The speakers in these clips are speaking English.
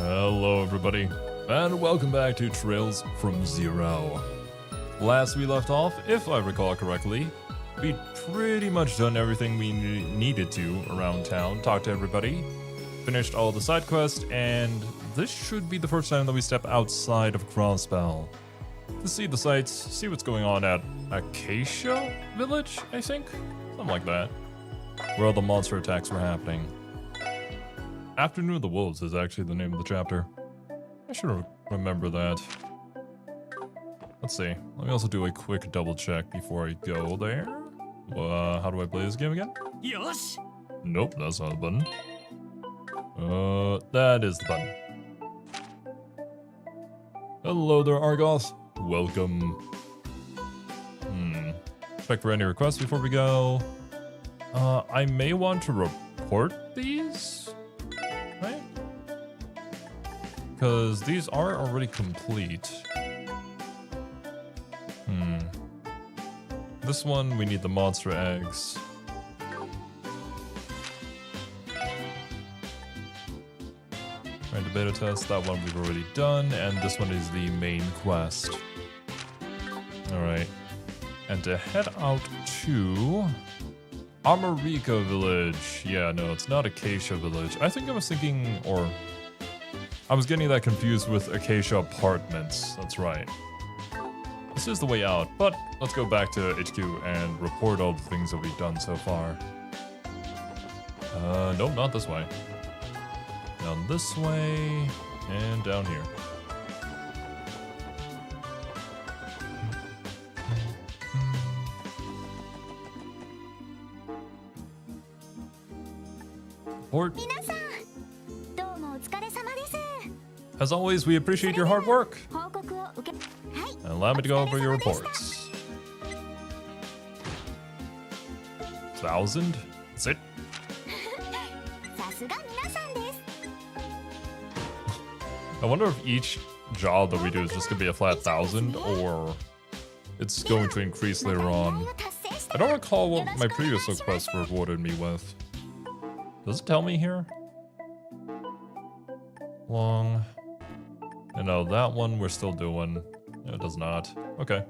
Hello everybody, and welcome back to Trails from Zero. Last we left off, if I recall correctly, we'd pretty much done everything we needed to around town, talked to everybody, finished all the side quests, and this should be the first time that we step outside of Crossbell to see the sights, see what's going on at Acacia Village, I think? Something like that. Where all the monster attacks were happening. Afternoon of the Wolves is actually the name of the chapter. I should remember that. Let's see. Let me also do a quick double check before I go there. How do I play this game again? Yosh! Nope, that's not the button. That is the button. Hello there, Argoth. Welcome. Check for any requests before we go. I may want to report these, right? Because these are already complete. This one, we need the monster eggs. Trying to beta test, that one we've already done, and this one is the main quest. Alright. And to head out to America Village. Yeah, no, it's not Acacia Village. I think I was thinking, or I was getting that confused with Acacia Apartments. That's right. This is the way out, but let's go back to HQ and report all the things that we've done so far. Nope, not this way. Down this way, and down here. Report. As always, we appreciate your hard work. And allow me to go over your reports. 1,000? That's it? I wonder if each job that we do is just going to be a flat 1,000, or it's going to increase later on. I don't recall what my previous requests rewarded me with. Does it tell me here? Long. And no, that one we're still doing. No, it does not. Okay.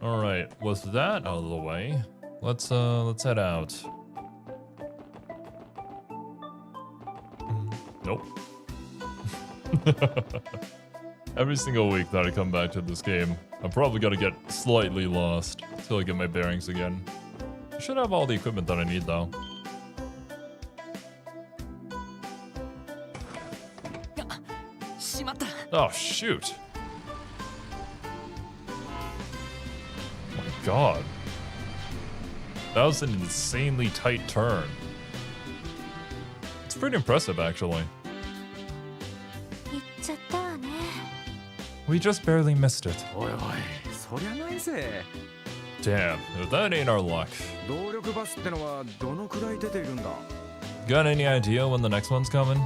Alright, with that out of the way, let's head out. Nope. Every single week that I come back to this game, I'm probably gonna get slightly lost until I get my bearings again. I should have all the equipment that I need though. Oh shoot. Oh my god. That was an insanely tight turn. It's pretty impressive actually. We just barely missed it. Damn, if that ain't our luck. Got any idea when the next one's coming?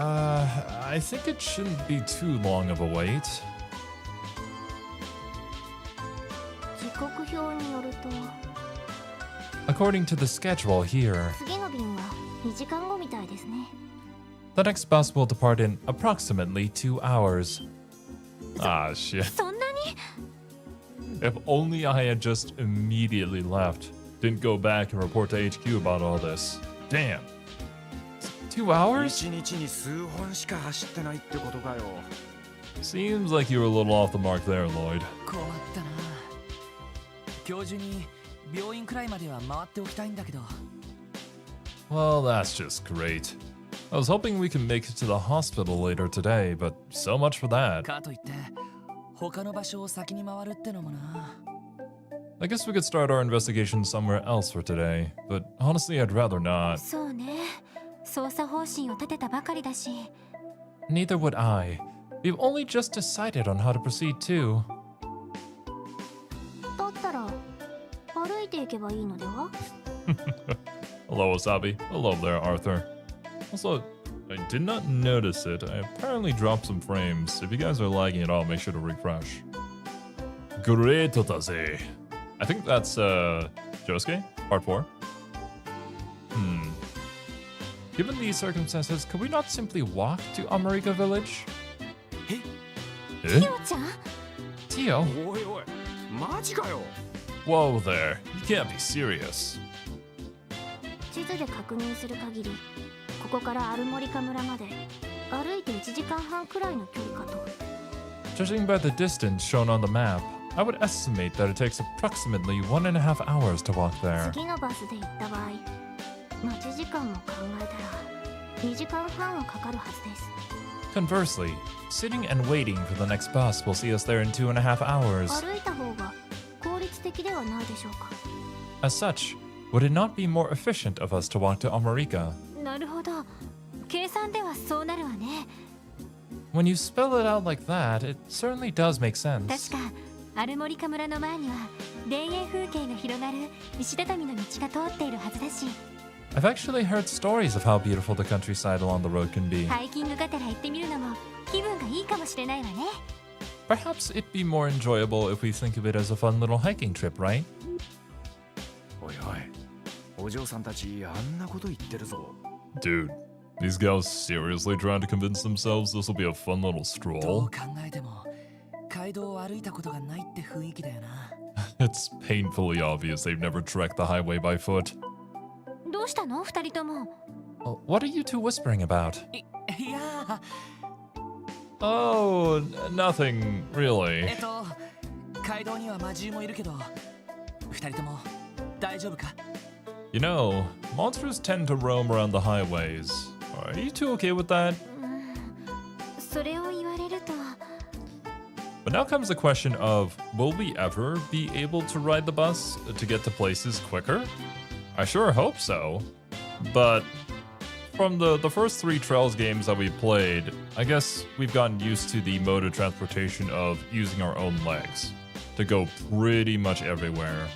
I think it shouldn't be too long of a wait. According to the schedule here, the next bus will depart in approximately 2 hours. Ah, shit. If only I had just immediately left. Didn't go back and report to HQ about all this. Damn. 2 hours? Seems like you were a little off the mark there, Lloyd. Well, that's just great. I was hoping we can make it to the hospital later today, but so much for that. I guess we could start our investigation somewhere else for today, but honestly, I'd rather not. Neither would I. We've only just decided on how to proceed too. Hello, Wasabi. Hello there, Arthur. Also, I did not notice it. I apparently dropped some frames. If you guys are lagging at all, make sure to refresh. Great, Totase. I think that's Josuke, part 4. Given these circumstances, could we not simply walk to America Village? Eh? Eh? ちゃん Tio? おいおいマジかよ Whoa there. You can't be serious. 地図で確認する限りここからアルモリカ村まで歩いて1時間半くらいの距離かと Judging by the distance shown on the map, I would estimate that it takes approximately 1.5 hours to walk there. 次のバスで行った場合待ち時間も考えたら2時間半はかかるはずです Conversely, sitting and waiting for the next bus will see us there in 2.5 hours. 歩いた方が効率的ではないでしょうか As such, would it not be more efficient of us to walk to America? なるほど計算ではそうなるわね When you spell it out like that, it certainly does make sense. 確かアルモリカ村の前には田園風景が広がる石畳の道が通っているはずだし I've actually heard stories of how beautiful the countryside along the road can be. ハイキングがてら行ってみるのも気分がいいかもしれないわね Perhaps it'd be more enjoyable if we think of it as a fun little hiking trip, right? おいおいお嬢さんたちあんなこと言ってるぞ Dude, these gals seriously trying to convince themselves this will be a fun little どう stroll? 考えても街道を歩いたことがないって雰囲気だよな It's painfully obvious they've never trekked the highway by foot. どうしたの二人とも What are you two whispering about? いや Oh, nothing, really. 街道には魔獣もいるけど二人とも大丈夫か You know, monsters tend to roam around the highways. Are you two okay with that? それを言われると But now comes the question of, will we ever be able to ride the bus to get to places quicker? I sure hope so. But from the first 3 Trails games that we played, I guess we've gotten used to the mode of transportation of using our own legs to go pretty much everywhere.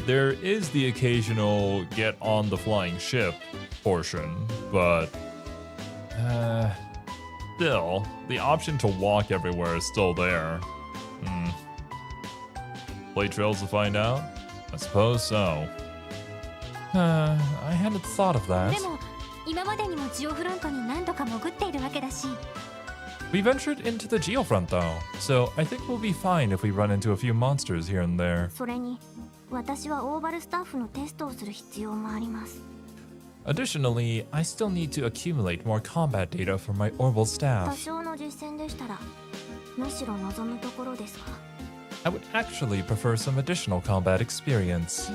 There is the occasional get on the flying ship portion, but still, the option to walk everywhere is still there. Play Trails to find out? I suppose so. I hadn't thought of that. でも今までにもジオフロントに何度か潜っているわけだし We ventured into the geofront though, so I think we'll be fine if we run into a few monsters here and there. それに私はオーバルスタッフのテストをする必要もあります Additionally, I still need to accumulate more combat data for my orbital 多 staff. 少の実践でしたらむしろ望むところですが I would actually prefer some additional combat experience.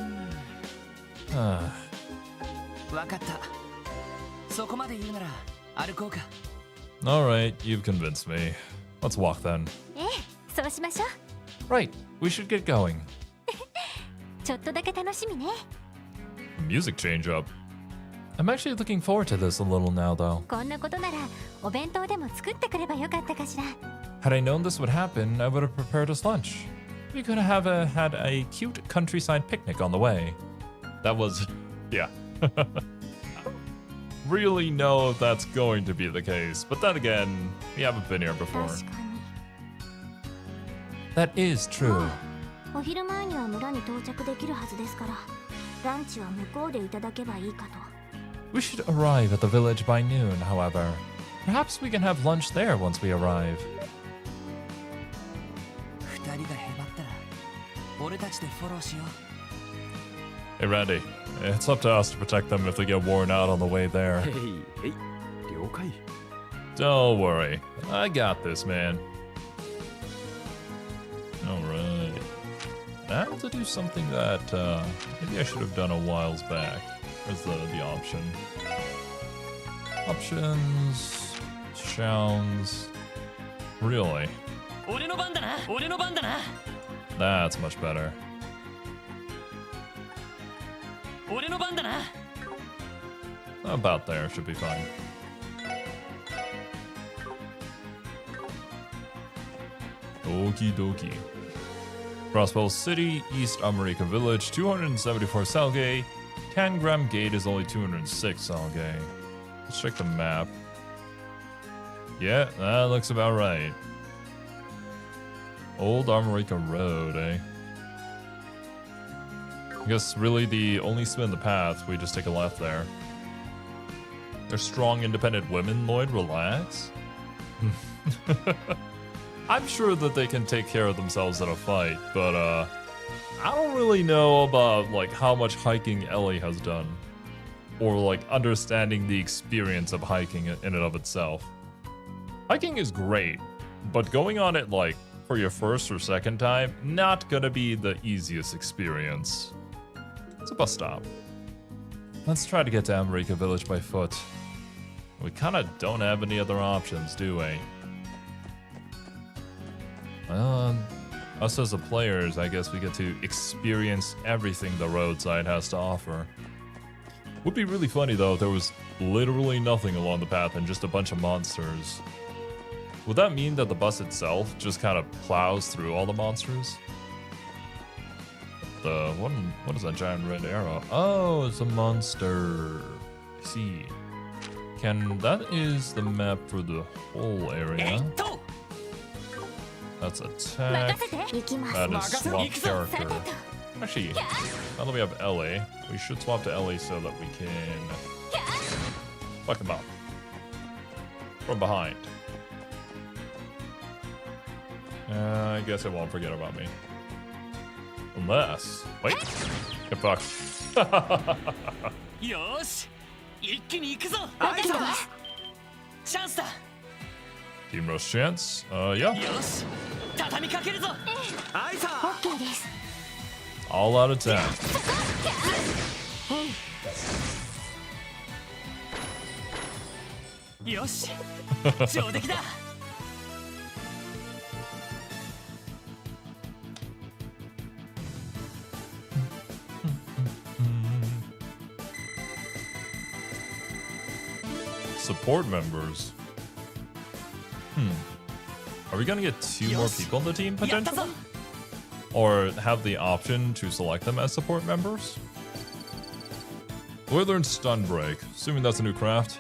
わかったそこまで言うなら歩こうか Alright, you've convinced me. Let's walk then. ええそうしましょう Right, we should get going. ちょっとだけ楽しみね Music change up. I'm actually looking forward to this a little now though. こんなことならお弁当でも作ってくればよかったかしら Had I known this would happen, I would have prepared us lunch. We could have had a cute countryside picnic on the way. That was, yeah. Really know if that's going to be the case, but then again, we haven't been here before. 確かに That is true. お昼前には村に到着できるはずですからランチは向こうでいただけばいいかと We should arrive at the village by noon, however. Perhaps we can have lunch there once we arrive. 二人がへばったら俺たちでフォローしよう Hey Randy, it's up to us to protect them if they get worn out on the way there. へいへい了解 Don't worry, I got this, man. Alright. I have to do something that maybe I should have done a whiles back. Where's the option? Options. Sounds. Really? 俺の番だな俺の番だな That's much better. 俺の番だな About there should be fine. Okie dokie. Crossbow City, East America Village, 274 Salgay. Tangram Gate is only 206 Salgay. Let's check the map. Yeah, that looks about right. Old America Road, eh? I guess really the only spin the path, we just take a left there. They're strong, independent women, Lloyd, relax. I'm sure that they can take care of themselves in a fight, but I don't really know about like how much hiking Ellie has done. Or like understanding the experience of hiking in and of itself. Hiking is great, but going on it like for your first or second time, not gonna be the easiest experience. It's a bus stop. Let's try to get to America Village by foot. We kind of don't have any other options, do we? Us as the players, I guess we get to experience everything the roadside has to offer. Would be really funny though if there was literally nothing along the path and just a bunch of monsters. Would that mean that the bus itself just kind of plows through all the monsters? What is that giant red arrow? Oh, it's a monster. I see. That is the map for the whole area. That's attack. That is swap character. Actually, now that we have Ellie, we should swap to Ellie so that we can fuck him up from behind. I guess it won't forget about me. Unless, wait, get fucked. Yosh! 一気に行くぞ! Chance だ! Team Rush chance? Yeah. よし! 畳みかけるぞ! OK です All out attack. よし! 上出来だ! Support members. Are we gonna get 2 more people in the team potentially? Or have the option to select them as support members? Wither and Stun Break. Assuming that's a new craft.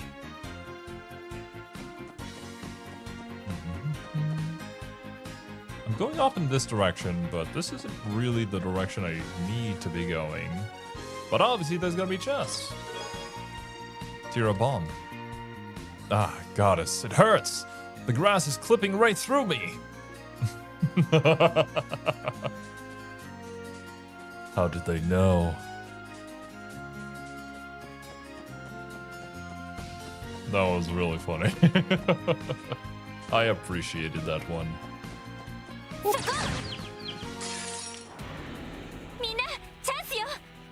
I'm going off in this direction, but this isn't really the direction I need to be going. But obviously there's gonna be chests. Tira bomb. Ah, goddess, it hurts! The grass is clipping right through me! How did they know? That was really funny. I appreciated that one.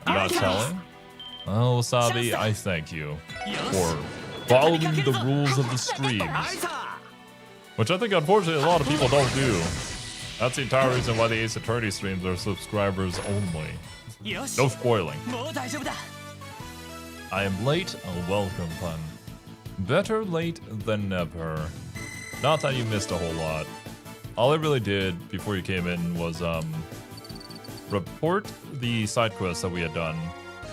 Not telling? Oh, Wasabi, I thank you for following the rules of the streams. Which I think, unfortunately, a lot of people don't do. That's the entire reason why the Ace Attorney streams are subscribers only. No spoiling. I am late, a welcome pun. Better late than never. Not that you missed a whole lot. All I really did before you came in was report the side quests that we had done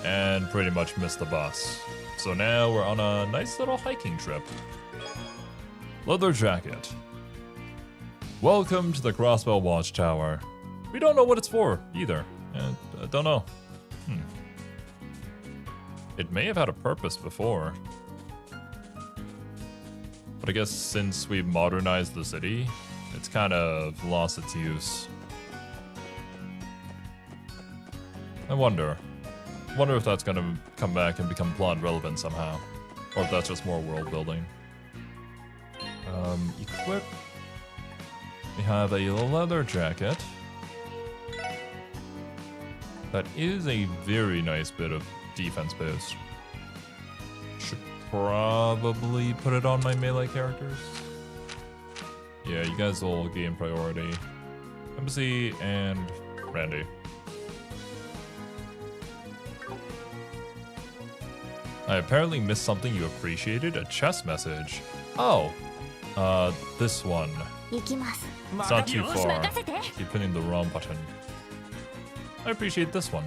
and pretty much missed the bus. So now we're on a nice little hiking trip. Leather jacket. Welcome to the Crossbell Watchtower. We don't know what it's for either. I don't know. It may have had a purpose before. But I guess since we modernized the city, it's kind of lost its use. I wonder if that's gonna come back and become plot relevant somehow. Or if that's just more world building. Equip. We have a leather jacket. That is a very nice bit of defense boost. Should probably put it on my melee characters. Yeah, you guys will gain priority. Embassy and Randy. I apparently missed something you appreciated, a chest message. Oh, this one. It's not too far. Keep hitting the wrong button. I appreciate this one.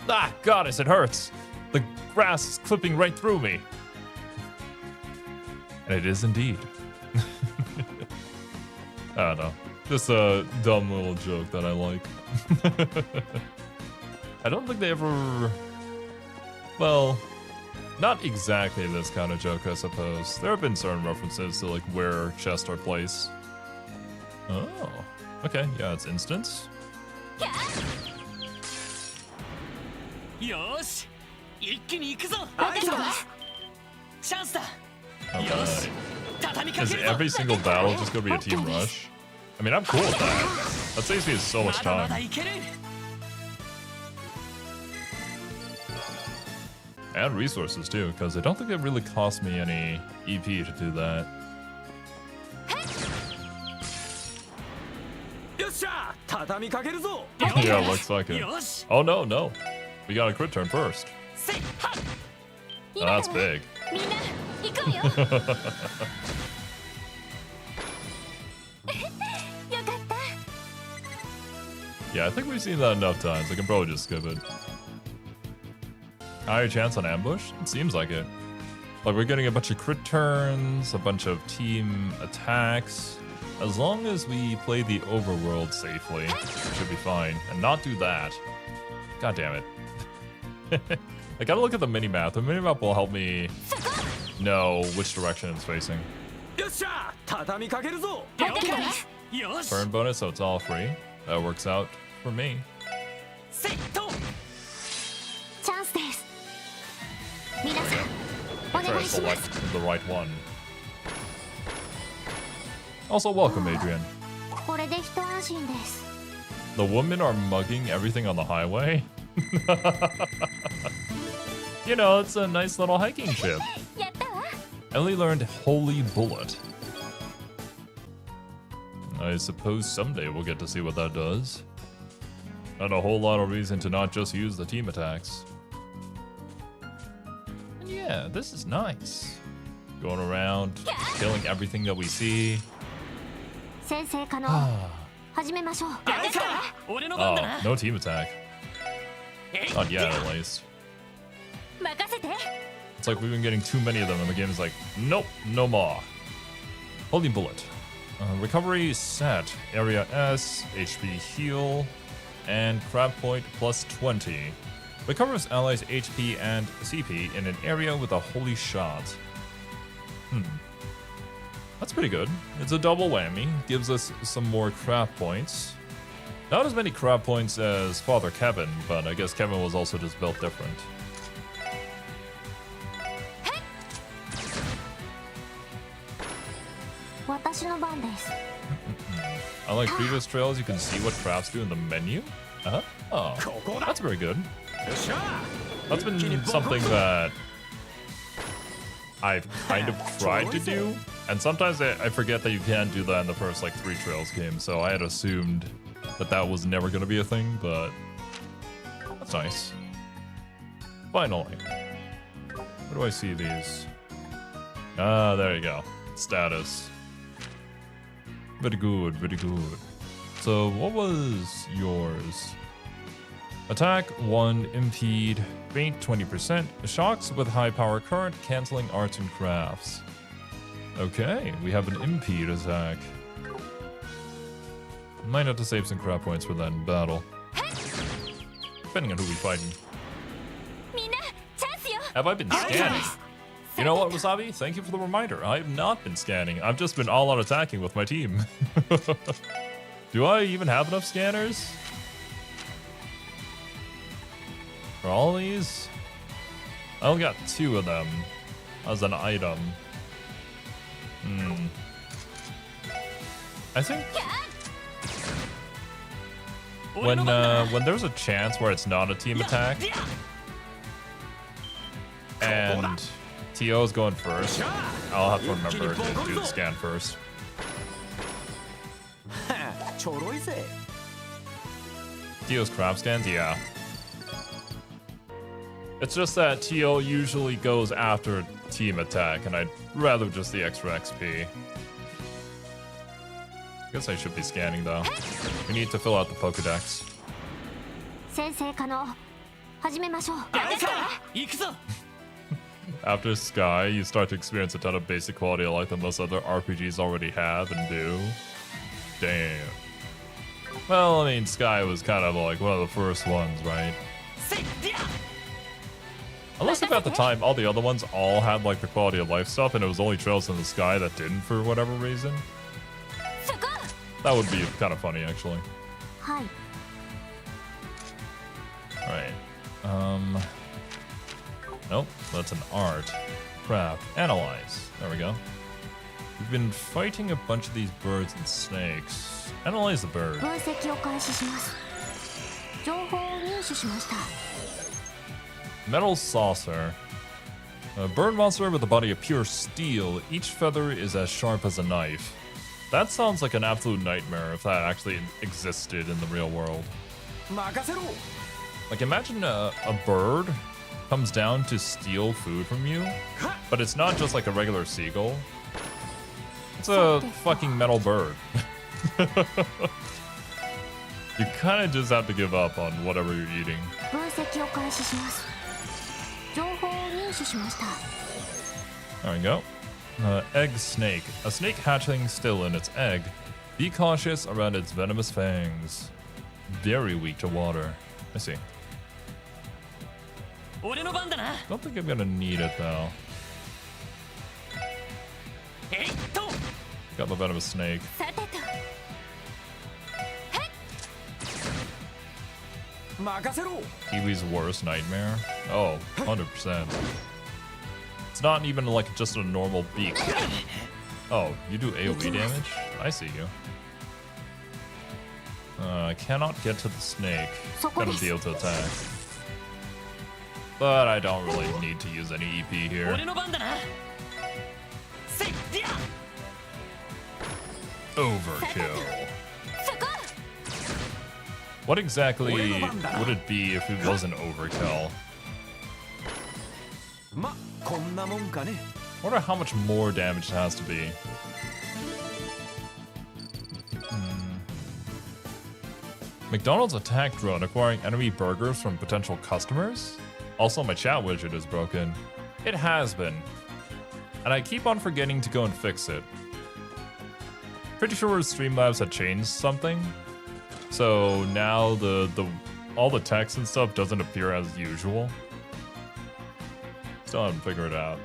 Ah, goddess, it hurts. The grass is clipping right through me. And it is indeed. I don't know. Just a dumb little joke that I like. I don't think they ever... Well, not exactly this kind of joke, I suppose. There have been certain references to like where chests are placed. Oh, okay, yeah, it's instance. よし一気に行くぞチャンスだ Okay. 畳みか Is けるぞ every single battle just gonna be a team rush? I mean, I'm cool with that. That saves me so much まだまだ time. いける And resources too, because I don't think it really cost me any EP to do that. よっしゃ畳みかけるぞ Yeah, looks like it. よし Oh no, no. We got a crit turn first. せいはっ Oh, that's big. みんな行くわよよかった Yeah, I think we've seen that enough times. I can probably just skip it. Higher chance on ambush? It seems like it. Like we're getting a bunch of crit turns, a bunch of team attacks. As long as we play the overworld safely, we should be fine. And not do that. God damn it. I gotta look at the minimap. The minimap will help me know which direction it's facing. よっしゃ畳みかけるぞ了解よし Turn bonus, so it's all free. That works out for me. セットチャンスです皆さんお Try 願 to いしま select す the right one. Also, welcome, Adrian. これで一安心です The women are mugging everything on the highway. You know, it's a nice little hiking ship. やったわ I only learned Holy Bullet. I suppose someday we'll get to see what that does. And a whole lot of reason to not just use the team attacks. And yeah, this is nice. Going around, killing everything that we see. 先生可能 Ah, 始めましょうやるか俺の番 oh, だな no team attack. Not yet, at least. 任せて It's like we've been getting too many of them, and the game is like, nope, no more. Holy Bullet. Recovery set. Area S, HP heal, and crab point plus 20. Recovers allies' HP and CP in an area with a holy shot. That's pretty good. It's a double whammy. Gives us some more crab points. Not as many crab points as Father Kevin, but I guess Kevin was also just built different. Unlike previous trails, you can see what crabs do in the menu. Oh, that's very good. よっしゃ That's been something that I've kind of tried to do, and sometimes I forget that you can't do that in the first like 3 trails games, so I had assumed that that was never going to be a thing, but that's nice. Finally. Where do I see these? Ah, there you go. Status. Very good, very good. So what was yours? Attack 1, impede, faint 20%, shocks with high power current, canceling arts and crafts. Okay, we have an impede attack. Might have to save some crap points for that in battle. Depending on who we fighting. みんなチャンスよ Have I been scanning? You know what, Wasabi? Thank you for the reminder. I have not been scanning. I've just been all out attacking with my team. Do I even have enough scanners? For all these? I only got 2 of them as an item. I think when there's a chance where it's not a team attack and TO is going first, I'll have to remember to do the scan first. ちょろいぜ TO's crab scans, yeah. It's just that TO usually goes after team attack, and I'd rather just the extra XP. Guess I should be scanning though. We need to fill out the Pokedex. 先生可能始めましょうやるか行くぞ After Sky, you start to experience a ton of basic quality of life that most other RPGs already have and do. Damn. Well, I mean, Sky was kind of like one of the first ones, right? Unless if at the time all the other ones all had like the quality of life stuff and it was only Trails in the Sky that didn't for whatever reason. That would be kind of funny actually. Hi. Alright. Nope, that's an art. Crap. Analyze. There we go. We've been fighting a bunch of these birds and snakes. Analyze the bird. 分析を開始します。情報を入手しました。 Metal saucer. A bird monster with a body of pure steel. Each feather is as sharp as a knife. That sounds like an absolute nightmare if that actually existed in the real world. 任せろ Like imagine a bird comes down to steal food from you, but it's not just like a regular seagull. It's a fucking metal bird. You kind of just have to give up on whatever you're eating. 分析を開始します。情報を入手しました。 There we go. Egg snake. A snake hatching still in its egg. Be cautious around its venomous fangs. Very weak to water. I see. 俺の番だな。 Don't think I'm gonna need it though. えいっと。 Got the venomous snake. さてと。 任せろ Kiwi's worst nightmare? Oh, 100%. It's not even like just a normal beak. Oh, you do AoE damage? I see you. I cannot get to the snake. Gonna be able to attack. But I don't really need to use any EP here. 俺の番だな。せいや。 Overkill. What exactly would it be if it wasn't overkill? まこんなもんかね I wonder how much more damage it has to be. McDonald's attack drone acquiring enemy burgers from potential customers? Also, my chat widget is broken. It has been. And I keep on forgetting to go and fix it. Pretty sure Streamlabs had changed something. So now all the text and stuff doesn't appear as usual. Still haven't figured it out.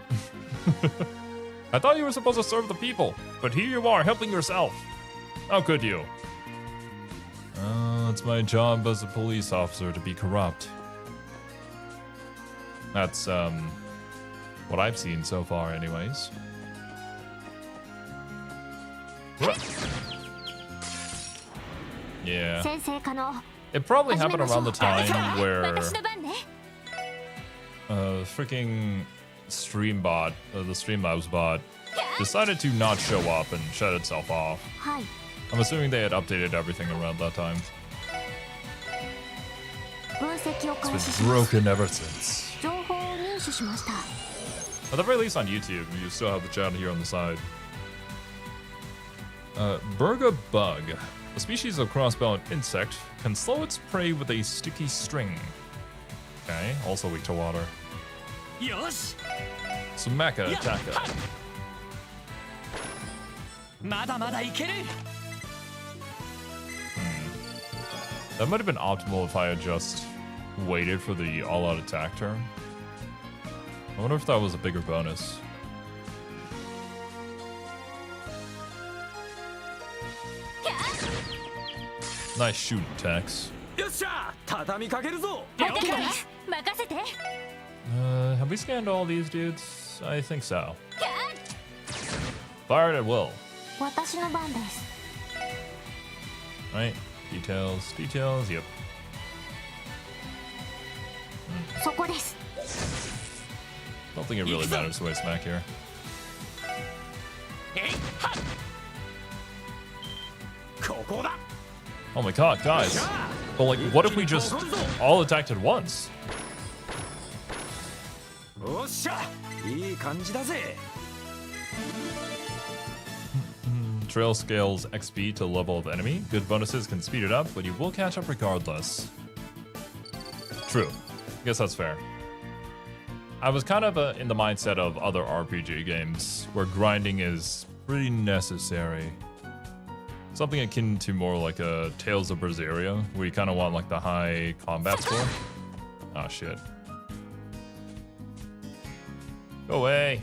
I thought you were supposed to serve the people, but here you are helping yourself. How could you? It's my job as a police officer to be corrupt. That's what I've seen so far anyways. Yeah. 先生可能。 It probably happened around the time where 私の番ね。 freaking Streambot, the Streamlabs bot, decided to not show up and shut itself off. はい。 I'm assuming they had updated everything around that time. 分析を It's 開始 been します。 broken ever since. 情報を入手しました。 At the very least on YouTube, you still have the chat here on the side. Burga bug. A species of crossbow insect can slow its prey with a sticky string. Okay, also weak to water. よし。 Sumaka attacker. まだまだいける。 That might have been optimal if I had just waited for the all-out attack turn. I wonder if that was a bigger bonus. Nice shooting, Tex. よっしゃ畳みかけるぞ OK です。任せて。 Have we scanned all these dudes? I think so. Fire it at will. 私の番です。 Right? Details, details, yep. そこです。 Don't think it really matters to waste smack here. えいはっ。ここだ Oh my god, guys. But like, what if we just all attacked at once? おっしゃいい感じだぜ Trail scales XP to the level of enemy. Good bonuses can speed it up, but you will catch up regardless. True. I guess that's fair. I was kind of in the mindset of other RPG games where grinding is pretty necessary. Something akin to more like a Tales of Berseria, where you kind of want like the high combat score. Oh shit. Go away.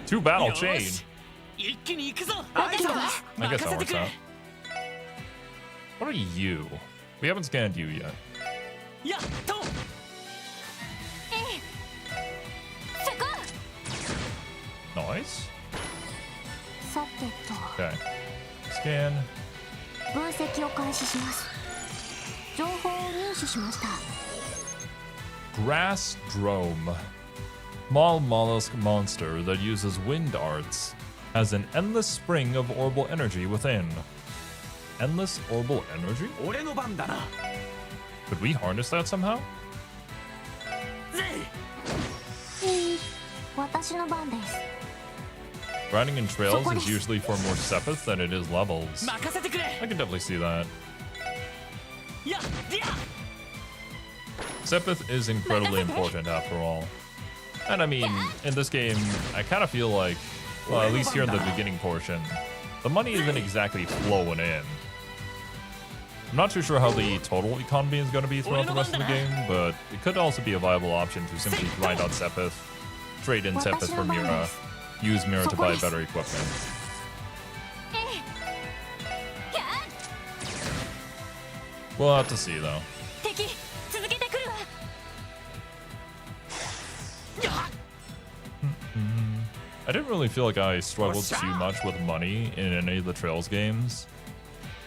Two battle chain. 一気に行くぞ I guess that works out. What are you? We haven't scanned you yet. やっと Nice. さてと Okay. Scan. 分析を開始します。情報を入手しました。 Grass Drome. Small mollusk monster that uses wind arts. Has an endless spring of orbital energy within. Endless orbital energy? 俺の番だな Could we harness that somehow? 私の番です。 Grinding in trails is usually for more sepith than it is levels. 任せてくれ I can definitely see that. やっや Sepith is incredibly important after all. And I mean, in this game, I kind of feel like, well, at least here in the beginning portion, the money isn't exactly flowing in. I'm not too sure how the total economy is going to be throughout the rest of the game, but it could also be a viable option to simply grind out Sepith, trade in Sepith for Mira, use Mira to buy better equipment. We'll have to see though. 敵続けてくるわ。 I didn't really feel like I struggled too much with money in any of the Trails games.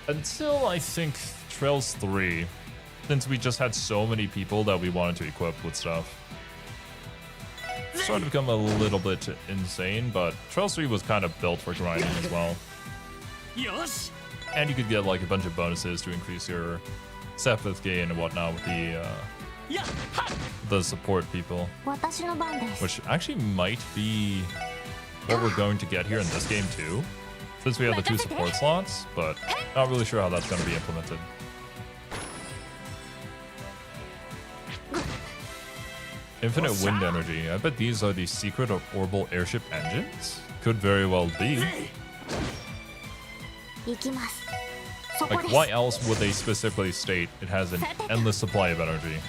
Until I think Trails 3, since we just had so many people that we wanted to equip with stuff. It started to become a little bit insane, but Trails 3 was kind of built for grinding as well. よし And you could get like a bunch of bonuses to increase your Sepith gain and whatnot with やっは the support people. 私の番です。 Which actually might be what we're going to get here in this game too, since we have the 2 support slots, but not really sure how that's going to be implemented. Infinite wind energy. I bet these are the secret of orbital airship engines? Could very well be. 行きます。そこ Like, です。 why else would they specifically state it has an endless supply of energy?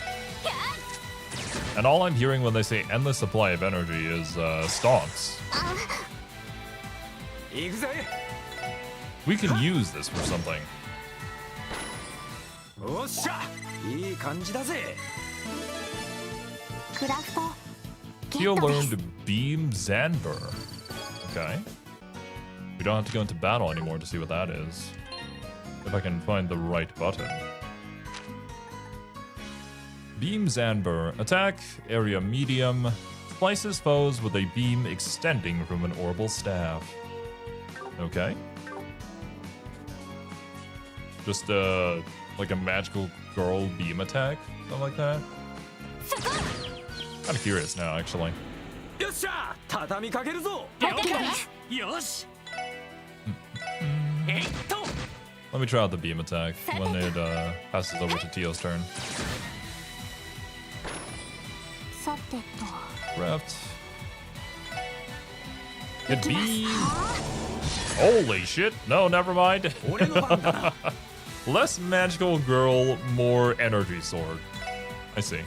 And all I'm hearing when they say endless supply of energy is stonks. 行くぜ We can use this for something. おっしゃいい感じだぜクラフトゲ He'll ットで learn す。 to beam Zanber. Okay. We don't have to go into battle anymore to see what that is. If I can find the right button. Beam Zanber. Attack, area medium. Slices foes with a beam extending from an orbital staff. Okay. Just like a magical girl beam attack? Something like that? Kind of curious now, actually. よっしゃ畳みかけるぞ了解です。よしえいっと Let me try out the beam attack when it passes over to Tio's turn. さてと Reft. Get beam! Holy shit! No, never mind. 俺の番だな Less magical girl, more energy sword. I see.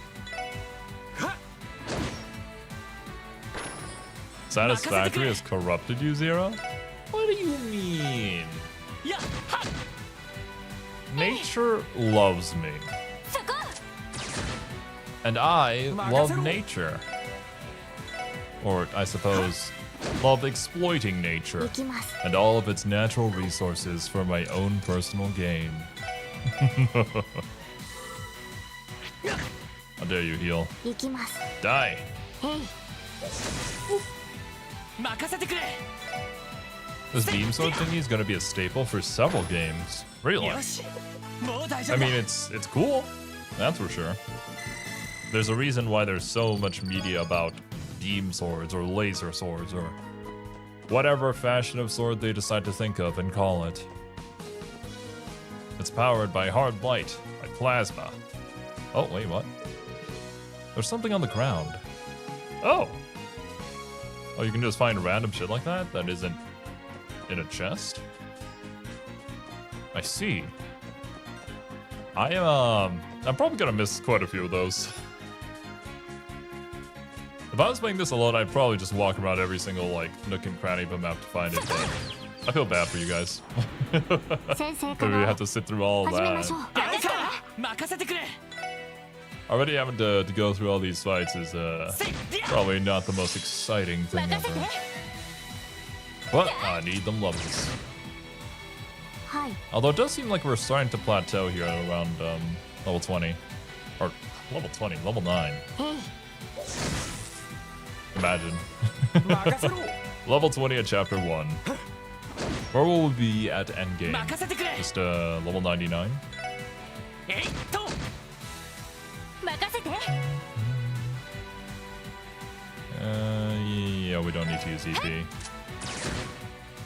Satisfactory has corrupted you, Zero? What do you mean? やっは Nature loves me. そこ And I love nature. Or, I suppose, love exploiting nature 行きます。 and all of its natural resources for my own personal gain. How dare you heal? 行きます。 Die! へい 任せてくれ This beam sword thingy is going to be a staple for several games. Really? よしもう大丈 I 夫だ mean, it's cool. That's for sure. There's a reason why there's so much media about beam swords or laser swords or whatever fashion of sword they decide to think of and call it. It's powered by hard light, by plasma. Oh, wait, what? There's something on the ground. Oh! Oh, you can just find random shit like that that isn't in a chest? I see. I'm probably gonna miss quite a few of those. If I was playing this alone, I'd probably just walk around every single like nook and cranny of a map to find it. But I feel bad for you guys. Maybe you have to sit through all that. Already having to go through all these fights is probably not the most exciting thing ever. But I need them levels. Although it does seem like we're starting to plateau here at around level 20. Or level 20, level 9. Imagine. Level 20 at chapter 1. Where will we be at endgame? Just level 99? Yeah, we don't need to use EP.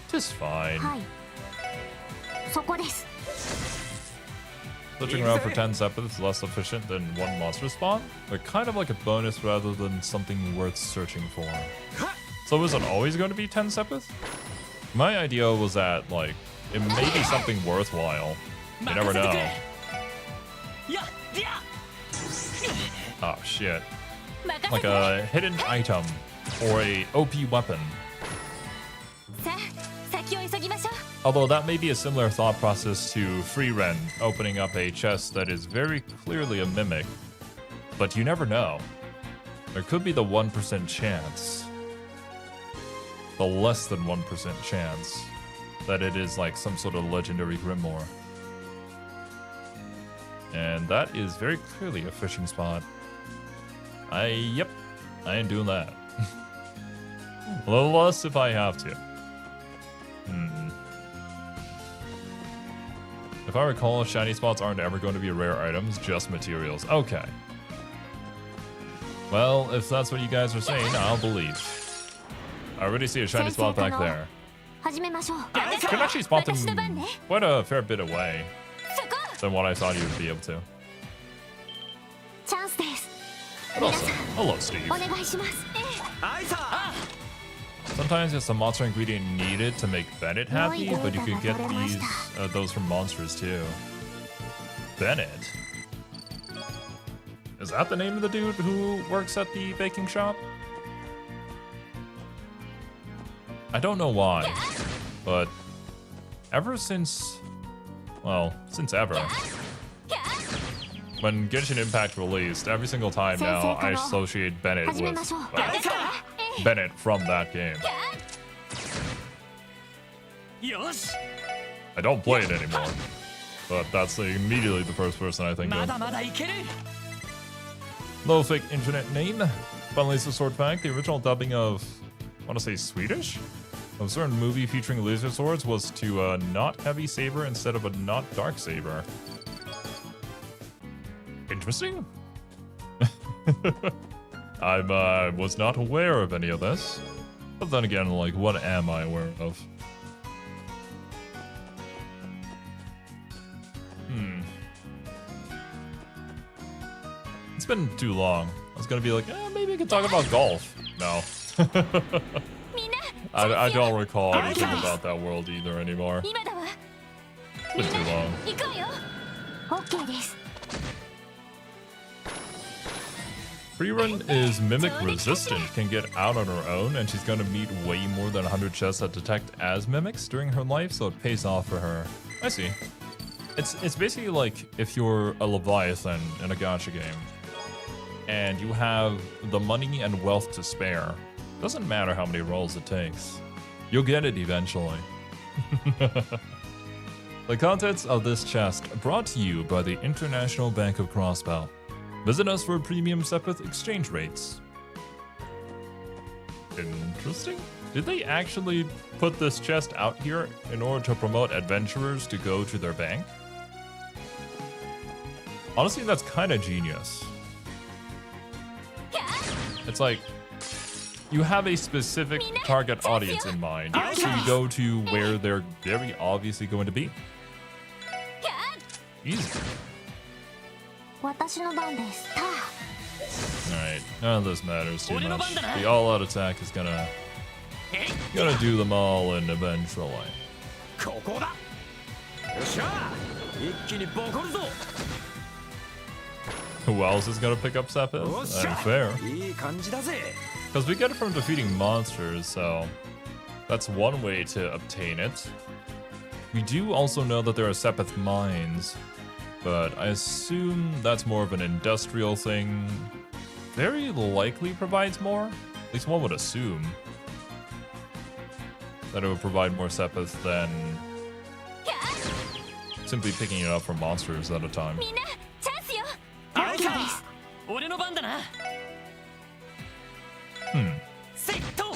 Just fine. Switching around for 10 seconds is less efficient than one monster spawn, but kind of like a bonus rather than something worth searching for. So is it always going to be 10 seconds? My idea was that, like, it may be something worthwhile. You never know. Oh shit. Like a hidden item or a OP weapon. Although that may be a similar thought process to Free Ren opening up a chest that is very clearly a mimic, but you never know. There could be the 1% chance, the less than 1% chance, that it is like some sort of legendary grimoire. And that is very clearly a fishing spot. Yep, I ain't doing that. A little less if I have to. If I recall, shiny spots aren't ever going to be rare items, just materials. Okay. Well, if that's what you guys are saying, I'll believe. I already see a shiny spot back there. You can actually spot them quite a fair bit away than what I thought you would be able to. But also, hello, Steve. Sometimes it's a monster ingredient needed to make Bennett happy, but you could get those from monsters too. Bennett? Is that the name of the dude who works at the baking shop? I don't know why, but ever since, well, since ever, when Genshin Impact released, every single time now I associate Bennett with Bennett from that game. I don't play it anymore, but that's immediately the first person I think of. No fake internet name. Finally, it's a sword fact. The original dubbing of, I want to say Swedish, of a certain movie featuring laser swords was to not heavy saber instead of a not dark saber. Interesting. I was not aware of any of this. But then again, like, what am I aware of? It's been too long. I was gonna be like, maybe I could talk about golf. No. I don't recall anything about that world either anymore. It's been too long. Freerun is mimic resistant, can get out on her own, and she's gonna meet way more than 100 chests that detect as mimics during her life, so it pays off for her. I see. It's basically like if you're a Leviathan in a gacha game, and you have the money and wealth to spare. Doesn't matter how many rolls it takes. You'll get it eventually. The contents of this chest brought to you by the International Bank of Crossbow. Visit us for premium Sepith exchange rates. Interesting. Did they actually put this chest out here in order to promote adventurers to go to their bank? Honestly, that's kind of genius. It's like, you have a specific target audience in mind, so you go to where they're very obviously going to be. Easy. Alright, none of this matters too much. The all-out attack is gonna do them all in eventually. Who else is gonna pick up Sepith? Unfair. Because we get it from defeating monsters, so that's one way to obtain it. We do also know that there are Sepith mines, but I assume that's more of an industrial thing. Very likely provides more. At least one would assume that it would provide more Sepith than simply picking it up from monsters at a time. あいか俺の番だな セット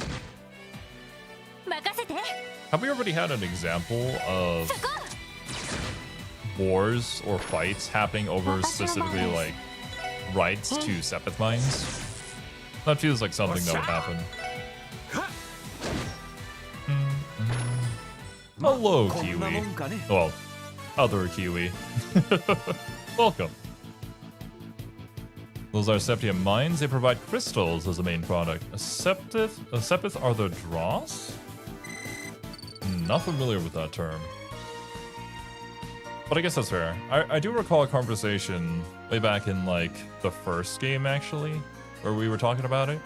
Have we already had an example of wars or fights happening over specifically like rights to Sepith mines? That feels like something that would happen. Hello, Kiwi. Well, other Kiwi. Welcome. Those are Septium mines. They provide crystals as the main product. Sepith are the dross? Not familiar with that term. But I guess that's fair. I do recall a conversation way back in like the first game actually, where we were talking about it.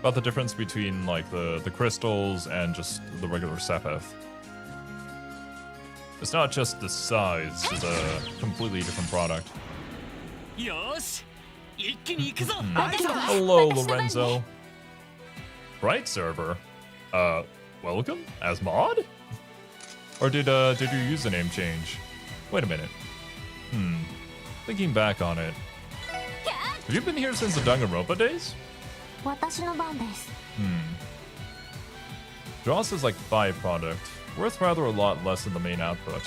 About the difference between like the crystals and just the regular Sepith. It's not just the size, it's a completely different product. よし一気に行くぞ Hello, Lorenzo. Right server. Welcome as mod? Or did your username change? Wait a minute. Thinking back on it. Have you been here since the Danganronpa days? 私の番です Dross is like byproduct, worth rather a lot less than the main output.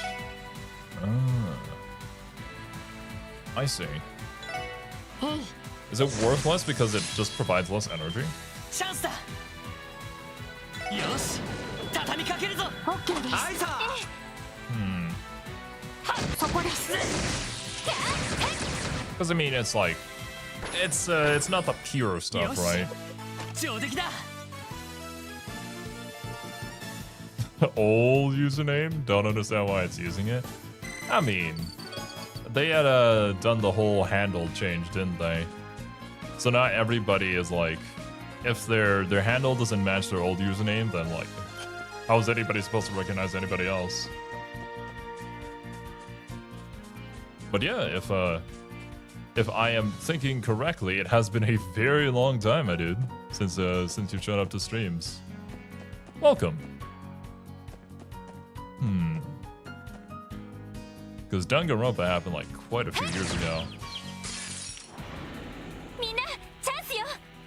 I see. Hey, Is it worth less because it just provides less energy? チャンスだよし畳みかけるぞ OK ですあいさそこです Because I mean, it's like, it's not the pure stuff, right? 上出来だ Old username? Don't understand why it's using it. I mean, they had done the whole handle change, didn't they? So not everybody is like, if their handle doesn't match their old username, then like, how is anybody supposed to recognize anybody else? But yeah, if I am thinking correctly, it has been a very long time, my dude, since you've shown up to streams. Welcome. Because Danganronpa happened like quite a few years ago. みんなチャンスよ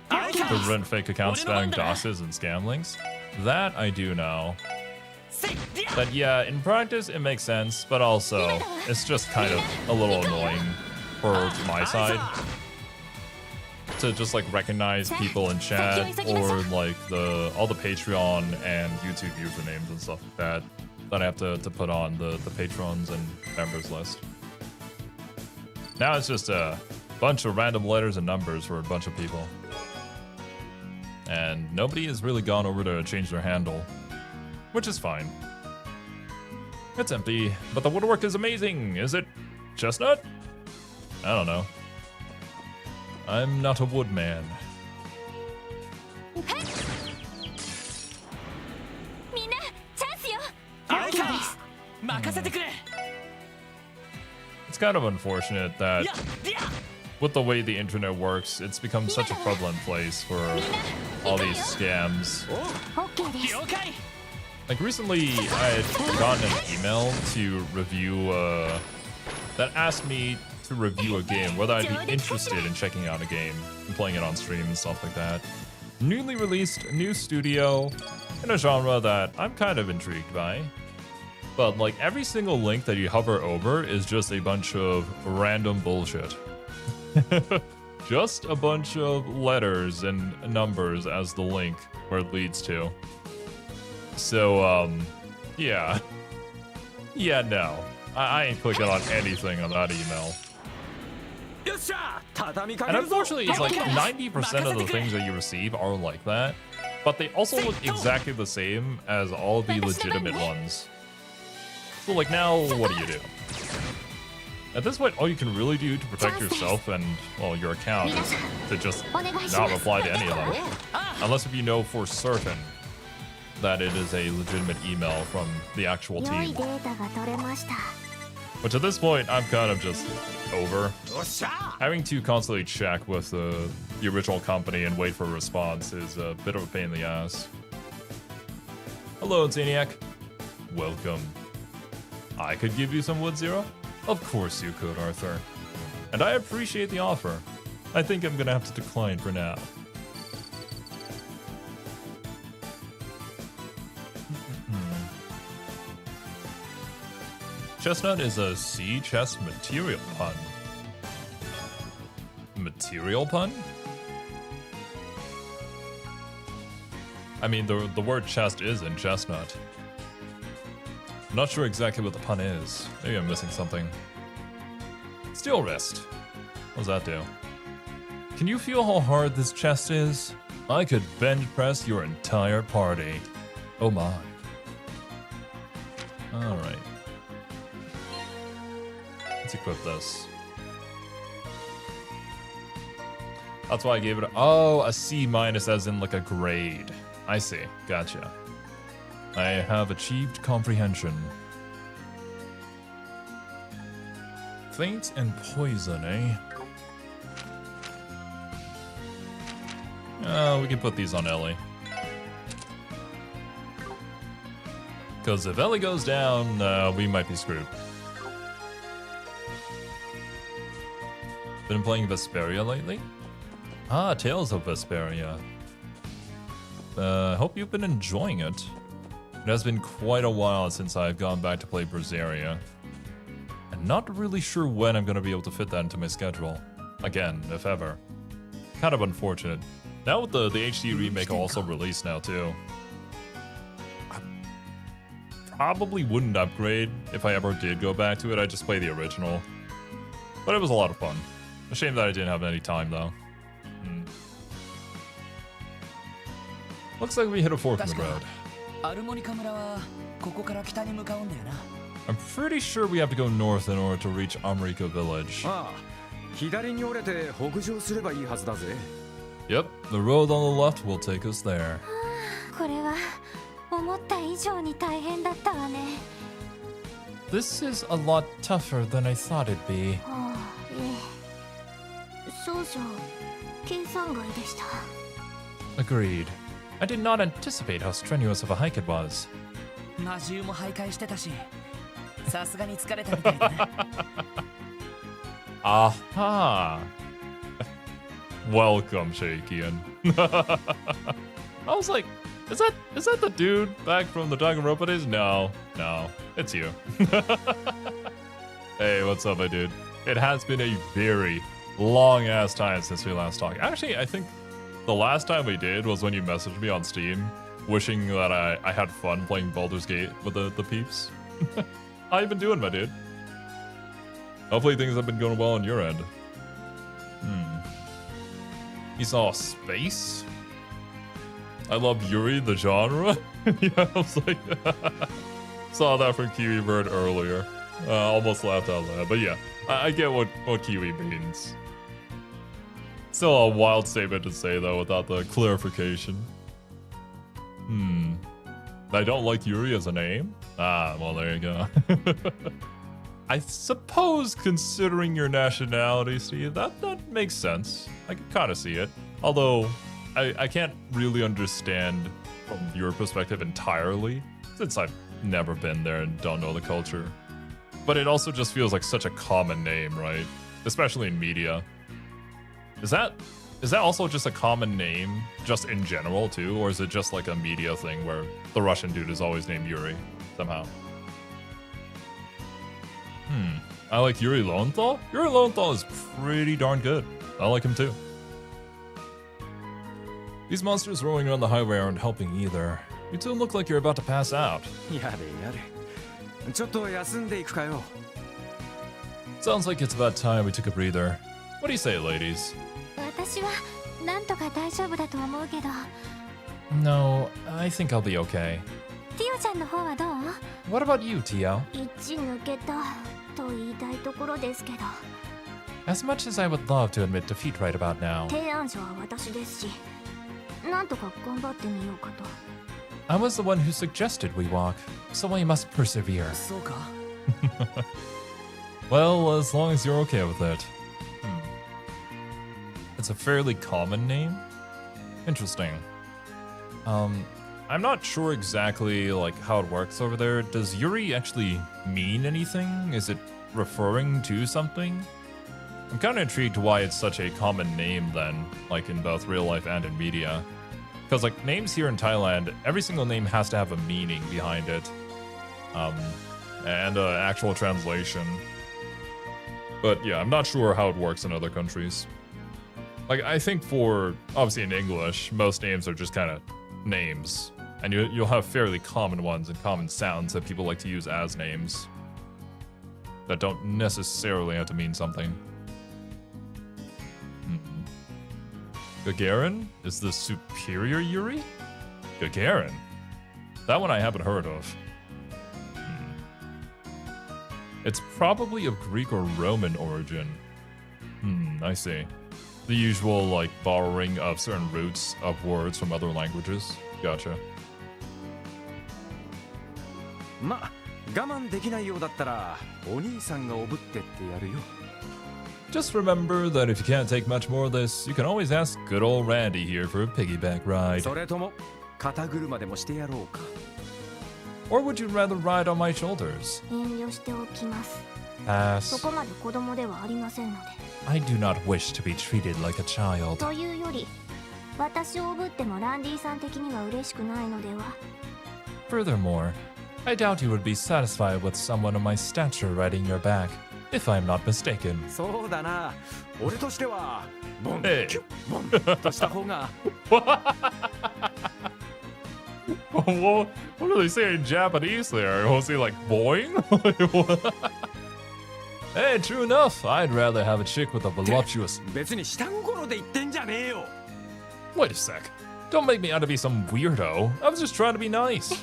To prevent fake accounts spamming DOSes and scam links. That I do know. But yeah, in practice it makes sense, but also it's just kind of a little annoying for my side to just like recognize people in chat or like all the Patreon and YouTube usernames and stuff like that I have to put on the patrons and members list. Now it's just a bunch of random letters and numbers for a bunch of people. And nobody has really gone over to change their handle, which is fine. It's empty, but the woodwork is amazing. Is it chestnut? I don't know. I'm not a woodman. みんなチャンスよ あいか任せてくれ It's kind of unfortunate that やや with the way the internet works, it's become such a prevalent place for all these scams. OK です 了解 Like recently, I had gotten an email to review, that asked me to review a game, whether I'd be interested in checking out a game and playing it on stream and stuff like that. Newly released new studio in a genre that I'm kind of intrigued by. But like every single link that you hover over is just a bunch of random bullshit. Just a bunch of letters and numbers as the link where it leads to. So, yeah. Yeah, no. I ain't clicking on anything on that email. よっしゃ畳みかけ And るぞ unfortunately, it's like 90% of the things that you receive are like that. But they also look exactly the same as all the legitimate ones. So like now, what do you do? At this point, all you can really do to protect yourself and, well, your account is to just not reply to any of them. Unless if you know for certain that it is a legitimate email from the actual team. Which at this point, I'm kind of just over. Having to constantly check with the original company and wait for a response is a bit of a pain in the ass. Hello, Zaniac. Welcome. I could give you some wood, Zero? Of course you could, Arthur. And I appreciate the offer. I think I'm gonna have to decline for now. Chestnut is a sea chest material pun. Material pun? I mean, the word chest is in chestnut. I'm not sure exactly what the pun is. Maybe I'm missing something. Steel wrist. What does that do? Can you feel how hard this chest is? I could bench press your entire party. Oh my. Alright. Let's equip this. That's why I gave it a C minus as in like a grade. I see. Gotcha. I have achieved comprehension. Faint and poison, eh? We can put these on Ellie. Because if Ellie goes down, we might be screwed. Been playing Vesperia lately? Ah, Tales of Vesperia. Hope you've been enjoying it. It has been quite a while since I've gone back to play Berseria. I'm not really sure when I'm going to be able to fit that into my schedule. Again, if ever. Kind of unfortunate. Now with the HD remake also released now too. I probably wouldn't upgrade if I ever did go back to it. I'd just play the original. But it was a lot of fun. A shame that I didn't have any time though. Looks like we hit a fork in the road. I'm pretty sure we have to go north in order to reach Amrika village. Yep, the road on the left will take us there. This is a lot tougher than I thought it'd be. Agreed. I did not anticipate how strenuous of a hike it was. Aha! Welcome, Shakian. I was like, is that the dude back from the Danganronpa days? No, it's you. Hey, what's up, my dude? It has been a very long ass time since we last talked. Actually, I think the last time we did was when you messaged me on Steam, wishing that I had fun playing Baldur's Gate with the peeps. How you been doing, my dude? Hopefully things have been going well on your end. You saw space? I love Yuri, the genre? Yeah, I was like... saw that from Kiwi Bird earlier. Almost laughed out loud, but yeah. I get what Kiwi means. Still a wild statement to say, though, without the clarification. I don't like Yuri as a name? Ah, well, there you go. I suppose, considering your nationality, Steve, that makes sense. I can kind of see it. Although, I can't really understand from your perspective entirely, since I've never been there and don't know the culture. But it also just feels like such a common name, right? Especially in media. Is that also just a common name, just in general, too? Or is it just like a media thing where the Russian dude is always named Yuri, somehow? I like Yuri Lowenthal? Yuri Lowenthal is pretty darn good. I like him, too. These monsters rolling around the highway aren't helping either. You two look like you're about to pass out. Sounds like it's about time we took a breather. What do you say, ladies? No, I think I'll be okay. What about you, Tio? と言いたいところですけど、 As much as I would love to admit defeat right about now, 提案者は私ですし、なんとか頑張ってみようかと。 I was the one who suggested we walk, so we must persevere. そうか。 Well, as long as you're okay with it. It's a fairly common name. Interesting. I'm not sure exactly like how it works over there. Does Yuri actually mean anything? Is it referring to something? I'm kind of intrigued why it's such a common name then, like in both real life and in media. Because like names here in Thailand, every single name has to have a meaning behind it. And an actual translation. But yeah, I'm not sure how it works in other countries. Like, I think for, obviously in English, most names are just kind of names. And you'll have fairly common ones and common sounds that people like to use as names. That don't necessarily have to mean something. Gagarin is the superior Yuri? Gagarin? That one I haven't heard of. It's probably of Greek or Roman origin. I see. The usual, like, borrowing of certain roots of words from other languages. Gotcha. ま、我慢できないようだったらお兄さんがおぶってってやるよ。 Just remember that if you can't take much more of this, you can always ask good old Randy here for a piggyback ride. それとも肩車でもしてやろうか。 Or would you rather ride on my shoulders? 遠慮しておきます。 Pass. そこまで子供ではありませんので。 I do not wish to be treated like a child. というより、私をおぶってもランディさん的には嬉しくないのでは。 Furthermore, I doubt you would be satisfied with someone of my stature riding your back, if I'm not mistaken. そうだな。俺としてはボン、 Hey. キュッボンとした方が。 What do they say in Japanese there? Was he like boing? Hey, true enough. I'd rather have a chick with a voluptuous. 別に下心で言ってんじゃねえよ。 Wait a sec. Don't make me out to be some weirdo. I was just trying to be nice.